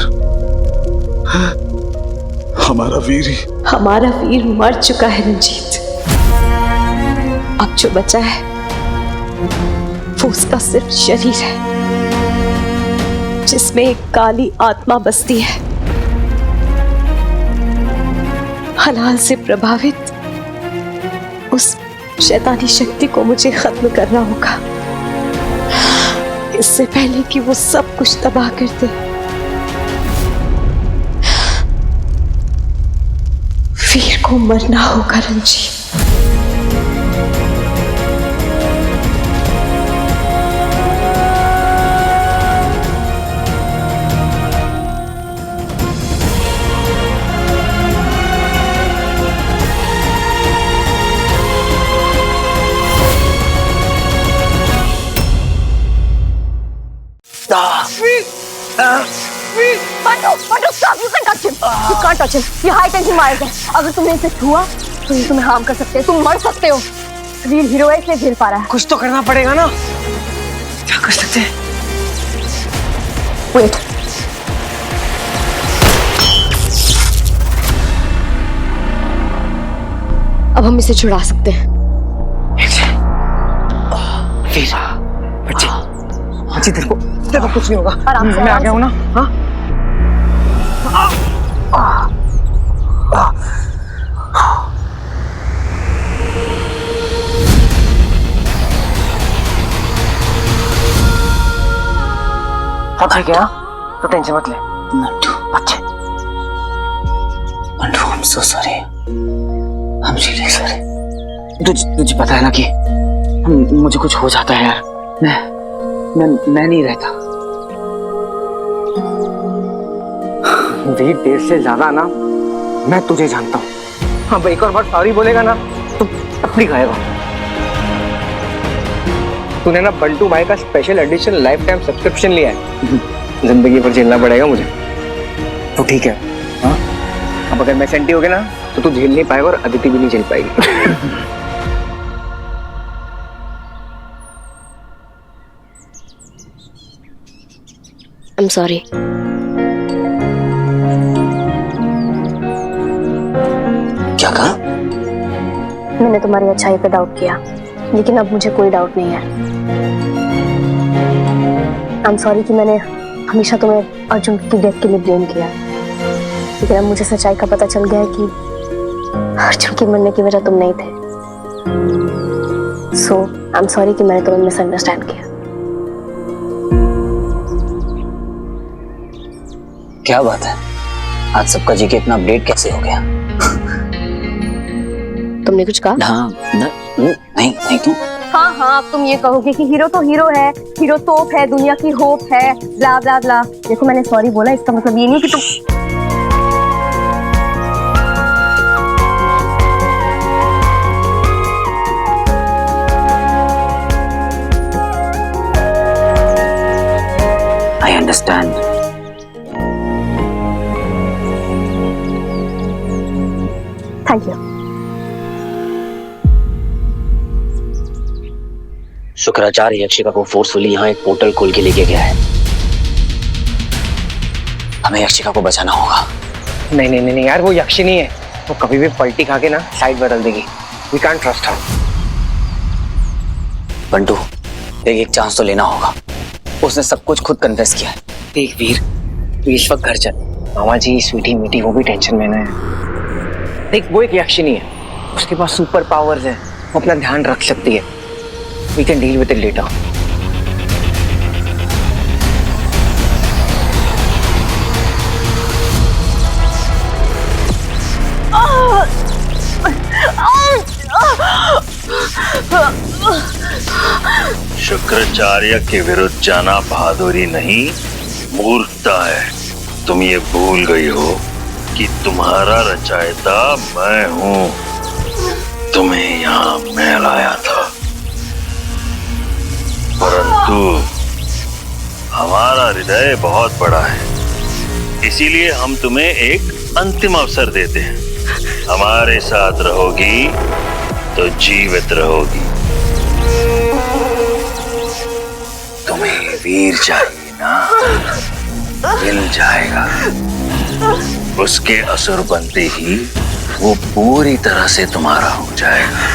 Speaker 6: हमारा वीर
Speaker 5: मर चुका है रंजीत। अब जो बचा है वो उसका सिर्फ शरीर है, जिसमें एक काली आत्मा बसती है। हलाल से प्रभावित उस शैतानी शक्ति को मुझे खत्म करना होगा, इससे पहले कि वो सब कुछ तबाह कर दे। वीर को मरना होगा Ranjit.
Speaker 10: You can't touch him. ये हाई टेंशन वायर्स है। अगर तुमने इसे छुआ तो ये तुम्हें हार्म कर सकते हैं, तुम मर सकते हो। वीर हीरो है इसलिए झेल पा रहा है।
Speaker 12: कुछ तो करना पड़ेगा ना, क्या कर सकते हैं?
Speaker 10: वेट, अब हम इसे छुड़ा सकते हैं।
Speaker 12: वीर, बच्ची, बच्ची तेरे को कुछ नहीं होगा।
Speaker 10: आराम से,
Speaker 12: मैं आ गया हूँ ना। हाँ? सब ठीक है? तो टेंशन मत ले।
Speaker 4: मंटू,
Speaker 12: अच्छे।
Speaker 4: Mantu, I'm so sorry. I'm really sorry.
Speaker 12: तुझे पता है ना कि मुझे कुछ हो जाता है यार, मैं नहीं रहता। वीर, देर से ज्यादा ना मैं तुझे जानता हूँ। अब एक और बार सॉरी बोलेगा ना तो अपनी खाएगा। तूने ना बंटू भाई का special edition life time subscription लिया है। जिंदगी भर झेलना पड़ेगा मुझे। तो ठीक है, हाँ? अब अगर मैं सेंटी हो गया ना तो तू झेल नहीं पाएगा और अदिति भी नहीं झेल पाएगी।
Speaker 8: I'm sorry.
Speaker 4: क्या कहा?
Speaker 8: मैंने तुम्हारी अच्छाई पे डाउट किया, लेकिन अब मुझे कोई डाउट नहीं है। I'm sorry कि मैंने हमेशा तुम्हें अर्जुन की डेथ के लिए ब्लेम किया, लेकिन अब मुझे सच्चाई का पता चल गया है कि अर्जुन की मरने की वजह तुम नहीं थे। So I'm sorry कि मैंने तुम्हें मिसअंडरस्टैंड किया।
Speaker 4: क्या बात है, आज सबका जी के इतना अपडेट कैसे हो गया?
Speaker 8: तुमने कुछ कहा?
Speaker 4: हाँ, नहीं तुम।
Speaker 8: हाँ हाँ, अब तुम ये कहोगे कि हीरो तो हीरो है, हीरो तोप है, दुनिया की होप है, ब्ला ब्ला ब्ला। देखो मैंने सॉरी बोला, इसका मतलब ये नहीं कि तुम
Speaker 4: I understand.
Speaker 8: Thank you.
Speaker 4: Shukracharya Yakshika को फोर्सफुली यहाँ एक पोर्टल खोल के लेके गया है। हमें यक्षिका को बचाना होगा।
Speaker 12: नहीं यार, वो यक्षिनी है, वो कभी भी पलटी खा के ना साइड बदल देगी। We can't trust her.
Speaker 4: Bantu, देख एक चांस तो लेना होगा। उसने सब कुछ खुद कन्फेस किया है।
Speaker 12: देख वीर, तू इस वक्त घर चल। मामा जी स्वीटी मीठी वो भी टेंशन में ना है। देख वो एक यक्षिनी है, उसके पास सुपर पावर्स है, वो अपना ध्यान रख सकती है। We can deal with it later.
Speaker 1: Shukracharya के विरुद्ध जाना बहादुरी नहीं, मूर्खता है। तुम ये भूल गई हो कि तुम्हारा रचयिता मैं हूँ। तुम्हें यहाँ मैं लाया था, परंतु हमारा हृदय बहुत बड़ा है, इसीलिए हम तुम्हें एक अंतिम अवसर देते हैं। हमारे साथ रहोगी तो जीवित रहोगी। तुम्हें वीर चाहिए ना, मिल जाएगा। उसके असुर बनते ही वो पूरी तरह से तुम्हारा हो जाएगा।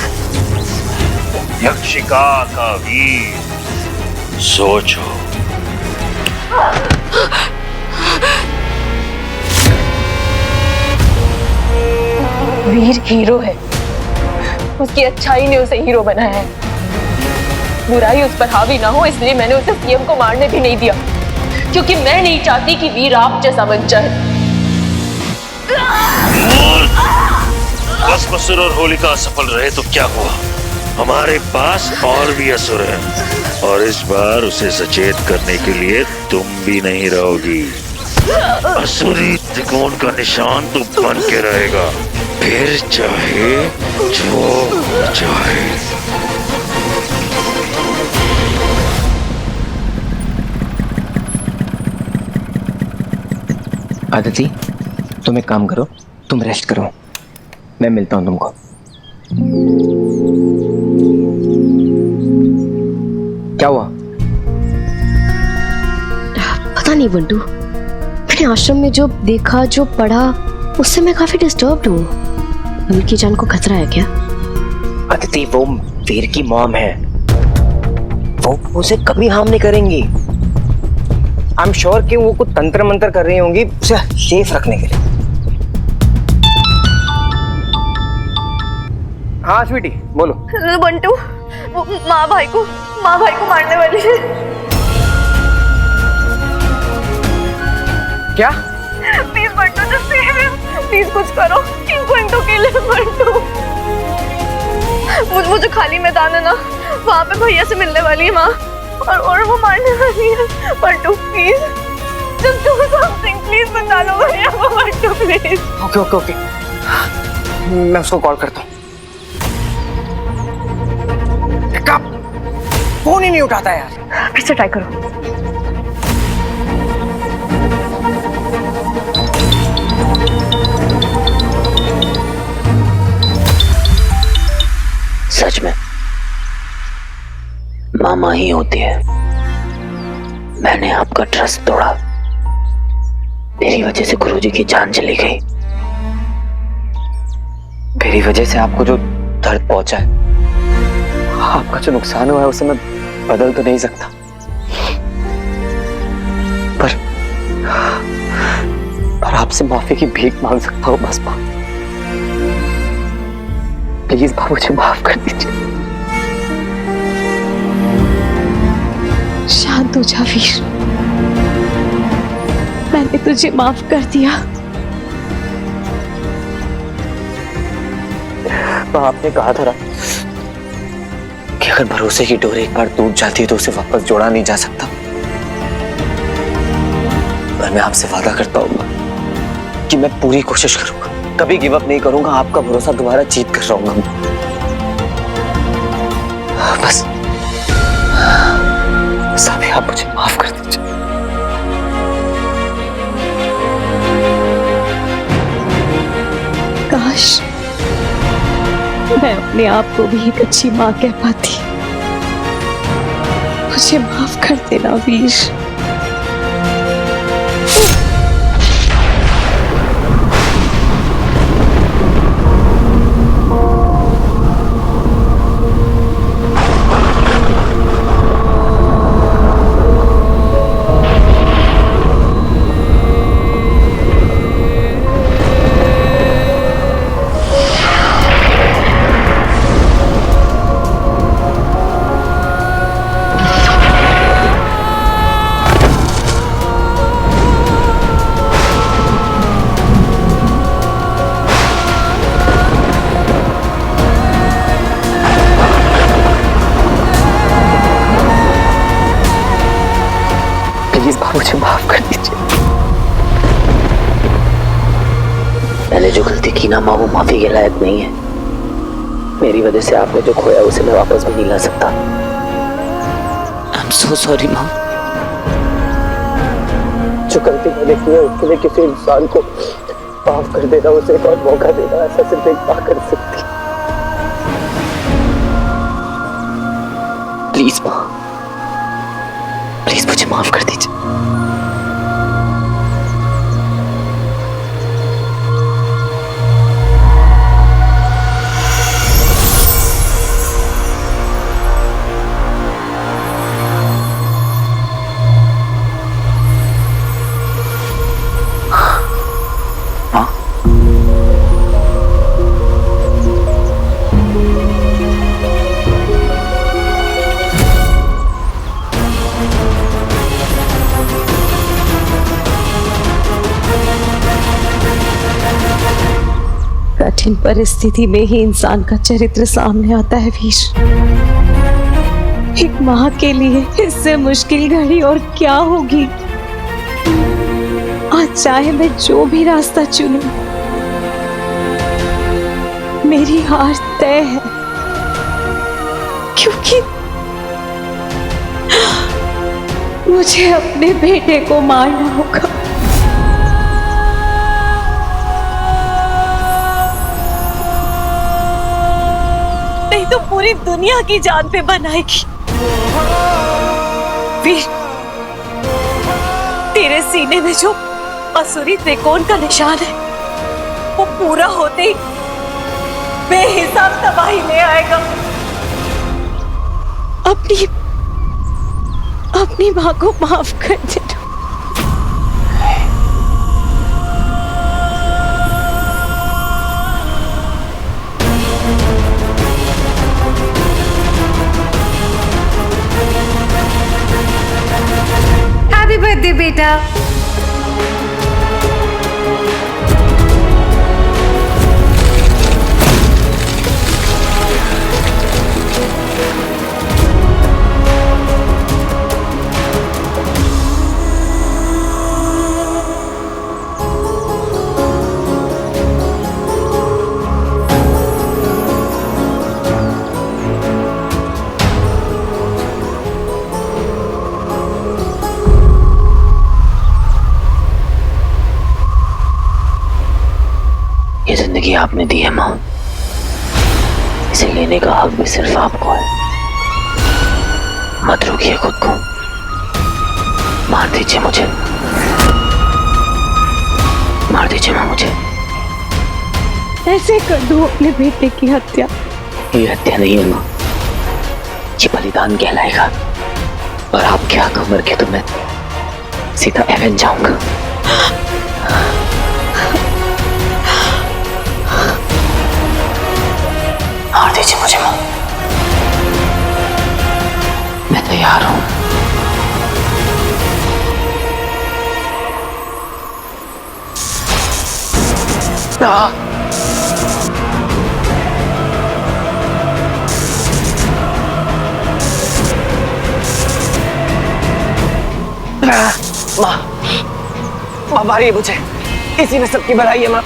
Speaker 1: यक्षिका का वीर, सोचो।
Speaker 3: वीर हीरो है, उसकी अच्छाई ने उसे हीरो बनाया है। बुराई उस पर हावी ना हो, इसलिए मैंने उसे सीएम को मारने भी नहीं दिया, क्योंकि मैं नहीं चाहती कि वीर आप जैसा बन जाए।
Speaker 1: भस्मासुर और होलिका असफल रहे तो क्या हुआ? हमारे पास और भी असुर हैं, और इस बार उसे सचेत करने के लिए तुम भी नहीं रहोगी। असुरी त्रिकोण का निशान तो बन के रहेगा, फिर चाहे जो चाहे।
Speaker 12: आदिति, तुम एक काम करो, तुम रेस्ट करो, मैं मिलता हूं तुमको। क्या हुआ?
Speaker 8: पता नहीं बंटू, मैंने आश्रम में जो देखा, जो पढ़ा, उससे मैं काफी डिस्टर्ब्ड हूँ। वीर की जान को खतरा है क्या?
Speaker 12: अदिति, वो वीर की मॉम है, वो उसे कभी हार्म नहीं करेंगी। आई एम श्योर कि वो कुछ तंत्र मंत्र कर रही होंगी उसे सेफ रखने के लिए। हाँ स्वीटी, बोलो।
Speaker 2: बंटू, माँ भाई को मारने वाली है।
Speaker 12: क्या?
Speaker 2: Please Bantu, just save him, please कुछ करो। इनको इनको किल बंटू। वो जो खाली मैदान है ना, वहाँ पे भैया से मिलने वाली है माँ, और वो मारने वाली है। Bantu please, just do something, please बता लो भैया को बंटू प्लीज।
Speaker 12: ओके, मैं उसको कॉल करता हूँ। फोन ही नहीं उठाता यार।
Speaker 8: फिर से ट्राई करो।
Speaker 4: सच में मामा ही होती है। मैंने आपका ट्रस्ट तोड़ा, मेरी वजह से गुरुजी की जान चली गई।
Speaker 12: मेरी वजह से आपको जो दर्द पहुंचा है, आपका जो नुकसान हुआ है, उसे मैं बदल तो नहीं सकता, पर आपसे माफी की भीख मांग सकता हूँ बस। प्लीज बाबू, मुझे माफ कर दीजिए।
Speaker 10: शांत हो जा वीर, मैंने तुझे माफ कर दिया।
Speaker 12: तो आपने कहा था ना कि अगर भरोसे की डोर एक बार टूट जाती है तो उसे वापस जोड़ा नहीं जा सकता। पर मैं आपसे वादा करता हूँ कि मैं पूरी कोशिश करूंगा, कभी गिव अप नहीं करूंगा, आपका भरोसा दोबारा जीत कर रहूंगा। बस अभी आप मुझे माफ कर दीजिए।
Speaker 10: काश मैं अपने आप को भी एक अच्छी माँ कह पाती। मुझे माफ कर देना वीर।
Speaker 12: मुझे माफ कर दीजिए।
Speaker 4: मैंने जो गलती की ना माँ, वो माफी के लायक नहीं है। मेरी वजह से आपने जो खोया उसे मैं वापस भी नहीं ला सकता। आई एम सो सॉरी माँ।
Speaker 12: जो गलती मैंने की है उसके लिए किसी इंसान को माफ कर देना, उसे एक और मौका देना, ऐसा सिर्फ एक माँ कर सकती। प्लीज माँ, प्लीज मुझे माफ कर दीजिए।
Speaker 10: कठिन परिस्थिति में ही इंसान का चरित्र सामने आता है वीर। एक माँ के लिए इससे मुश्किल घड़ी और क्या होगी। आज चाहे मैं जो भी रास्ता चुनूं, मेरी हार तय है, क्योंकि मुझे अपने बेटे को मारना होगा। नहीं तो पूरी दुनिया की जान पे बनाएगी। वीर, तेरे सीने में जो असुरी त्रिकोण का निशान है, वो पूरा होते ही बेहिसाब तबाही ले आएगा। अपनी माँ को माफ कर दे।
Speaker 5: हैप्पी बर्थडे बेटा।
Speaker 4: ये जिंदगी आपने दी है माँ, इसे लेने का हक भी सिर्फ आपको है। मत रोकिए खुद को, मार दीजिए मुझे। मार दीजिए माँ मुझे।
Speaker 10: ऐसे कर दो अपने बेटे की हत्या।
Speaker 4: ये हत्या नहीं है माँ, ये बलिदान कहलाएगा। और आपके आंखों मर के तो मैं सीधा एवन जाऊंगा। मार दीजिए मुझे माँ, मैं तैयार हूं।
Speaker 12: माँ मारिए मुझे, इसी में सबकी भलाई है माँ।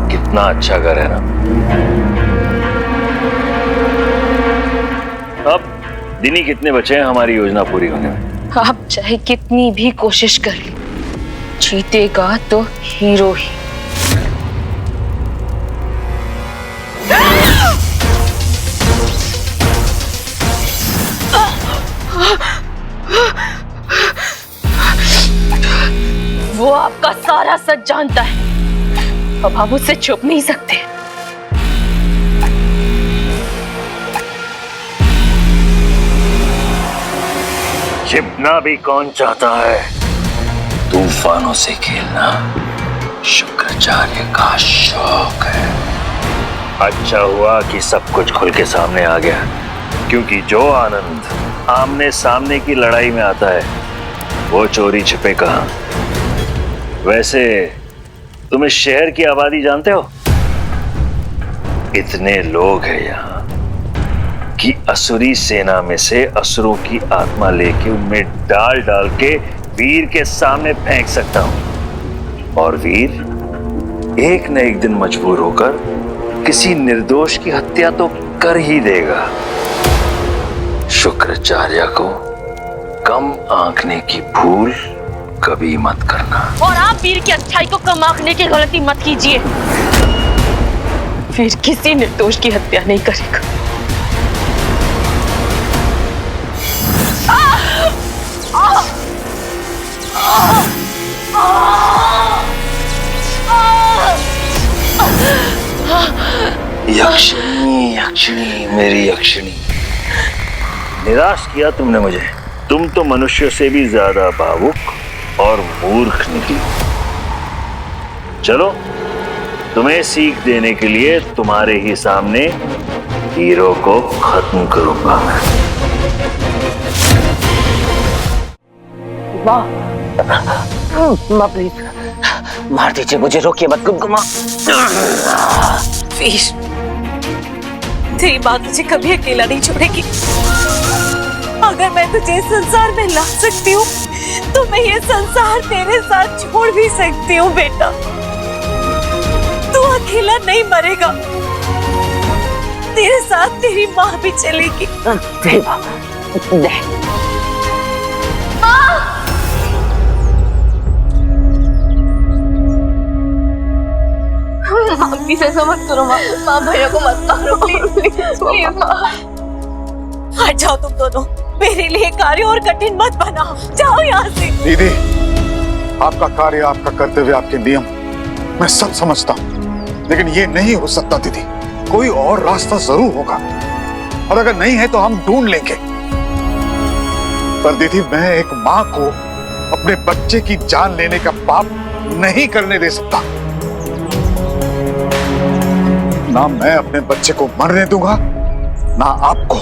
Speaker 1: कितना अच्छा घर है ना। अब दिन ही कितने बचे हैं हमारी योजना पूरी होने में?
Speaker 3: आप चाहे कितनी भी कोशिश कर ली, जीतेगा तो हीरो ही। वो आपका सारा सच जानता है, अब आप उससे छुप नहीं सकते।
Speaker 1: छिपना भी कौन चाहता है? तूफानों से खेलना शुक्राचार्य का शौक है। अच्छा हुआ कि सब कुछ खुल के सामने आ गया, क्योंकि जो आनंद आमने सामने की लड़ाई में आता है वो चोरी छिपे कहाँ। वैसे तुम इस शहर की आबादी जानते हो? इतने लोग हैं यहाँ कि असुरी सेना में से असुरों की आत्मा लेके उनमें डाल डाल के वीर के सामने फेंक सकता हूं, और वीर एक न एक दिन मजबूर होकर किसी निर्दोष की हत्या तो कर ही देगा। शुक्राचार्य को कम आंकने की भूल कभी मत करना।
Speaker 3: और आप वीर की अच्छाई को कम आंकने की गलती मत कीजिए। वीर किसी निर्दोष की हत्या नहीं करेगा।
Speaker 1: यक्षिणी, यक्षिणी, मेरी यक्षिणी, निराश किया तुमने मुझे। तुम तो मनुष्य से भी ज्यादा भावुक और मूर्ख निकली। चलो, तुम्हें सीख देने के लिए तुम्हारे ही सामने हीरो को खत्म करूंगा मैं।
Speaker 4: माँ प्लीज मार दीजिए मुझे, रोकिए मत कुमकुमा।
Speaker 10: वीर, तेरी माँ तुझे कभी अकेला नहीं छोड़ेगी। अगर मैं तुझे इस संसार में ला सकती हूँ तो मैं ये संसार तेरे साथ छोड़ भी सकती हूँ बेटा। तू अकेला नहीं मरेगा, तेरे साथ तेरी माँ भी चलेगी।
Speaker 2: माँ प्लीज ऐसा मत करो। माँ भैया को मत मारो प्लीज माँ।
Speaker 10: हट जाओ तुम दोनों, मेरे लिए कार्य और कठिन मत बनाओ। जाओ यहाँ से।
Speaker 6: दीदी, आपका कार्य, आपका कर्तव्य, आपके नियम मैं सब समझता हूँ, लेकिन ये नहीं हो सकता दीदी। कोई और रास्ता जरूर होगा, और अगर नहीं है तो हम ढूंढ लेंगे। पर दीदी, मैं एक माँ को अपने बच्चे की जान लेने का पाप नहीं करने दे सकता। ना मैं अपने बच्चे को मरने दूंगा, ना आपको।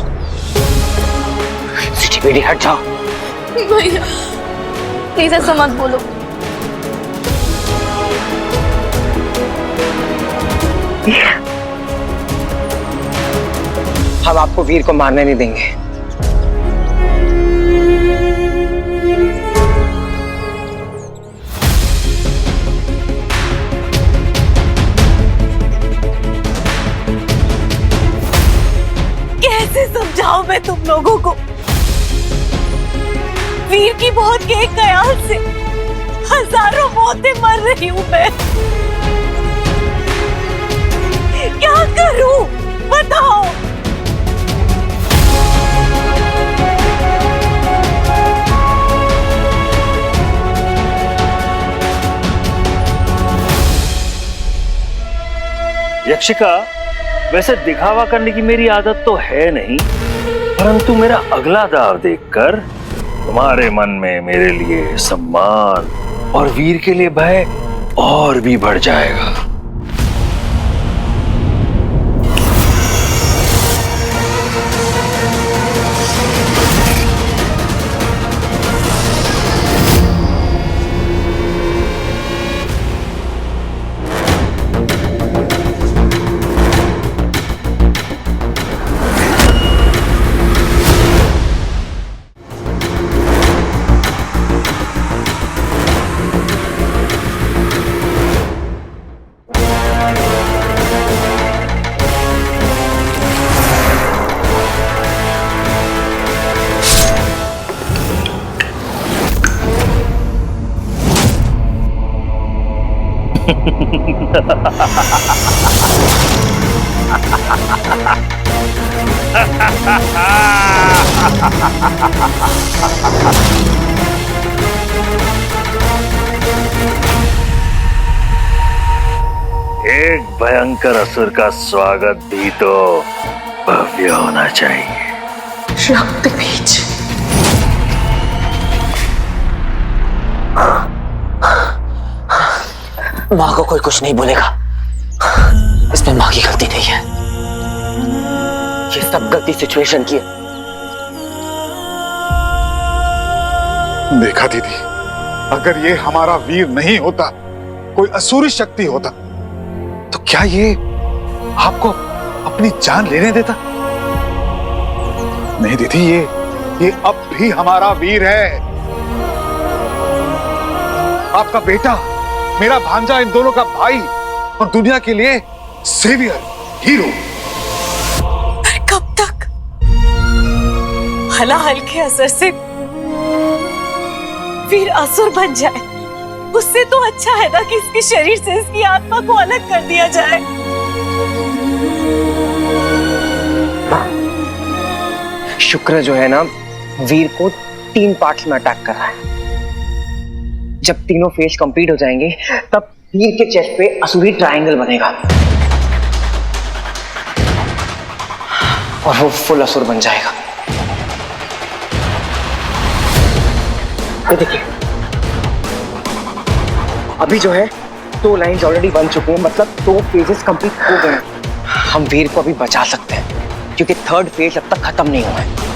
Speaker 4: सिटी बेटी हट जाओ।
Speaker 2: भैया प्लीज ऐसा मत बोलो।
Speaker 12: हम आपको वीर को मारने नहीं देंगे।
Speaker 10: कैसे समझाऊं मैं तुम लोगों को? वीर की मौत के एक ख्याल से हजारों मौतें मर रही हूं मैं। क्या करूं बताओ।
Speaker 1: यक्षिका, वैसे दिखावा करने की मेरी आदत तो है नहीं, परंतु मेरा अगला दाव देखकर तुम्हारे मन में मेरे लिए सम्मान और वीर के लिए भय और भी बढ़ जाएगा। एक भयंकर असुर का स्वागत भी तो भव्य होना चाहिए।
Speaker 3: रक्त बीज।
Speaker 12: माँ को कोई कुछ नहीं बोलेगा, इसमें माँ की गलती नहीं है। ये सब गलती सिचुएशन की है।
Speaker 6: देखा दीदी, अगर ये हमारा वीर नहीं होता, कोई असुरी शक्ति होता, तो क्या ये आपको अपनी जान लेने देता? नहीं दीदी, ये अब भी हमारा वीर है। आपका बेटा, मेरा भांजा, इन दोनों का भाई और दुनिया के लिए सेवियर, हीरो।
Speaker 10: पर कब तक? हलाहल के असर से वीर असुर बन जाए, उससे तो अच्छा है ना कि इसके शरीर से इसकी आत्मा को अलग कर दिया जाए।
Speaker 12: शुक्र जो है ना, वीर को 3 पार्ट्स में अटैक कर रहा है। जब तीनों फेज कंप्लीट हो जाएंगे, तब वीर के चेस्ट पे असुरी ट्रायंगल बनेगा और वो फुल असुर बन जाएगा। ये देखिए, अभी जो है 2 लाइन्स ऑलरेडी बन चुके हैं, मतलब 2 फेजेस कंप्लीट हो गए हैं। हम वीर को अभी बचा सकते हैं, क्योंकि 3rd फेज अब तक खत्म नहीं हुआ है।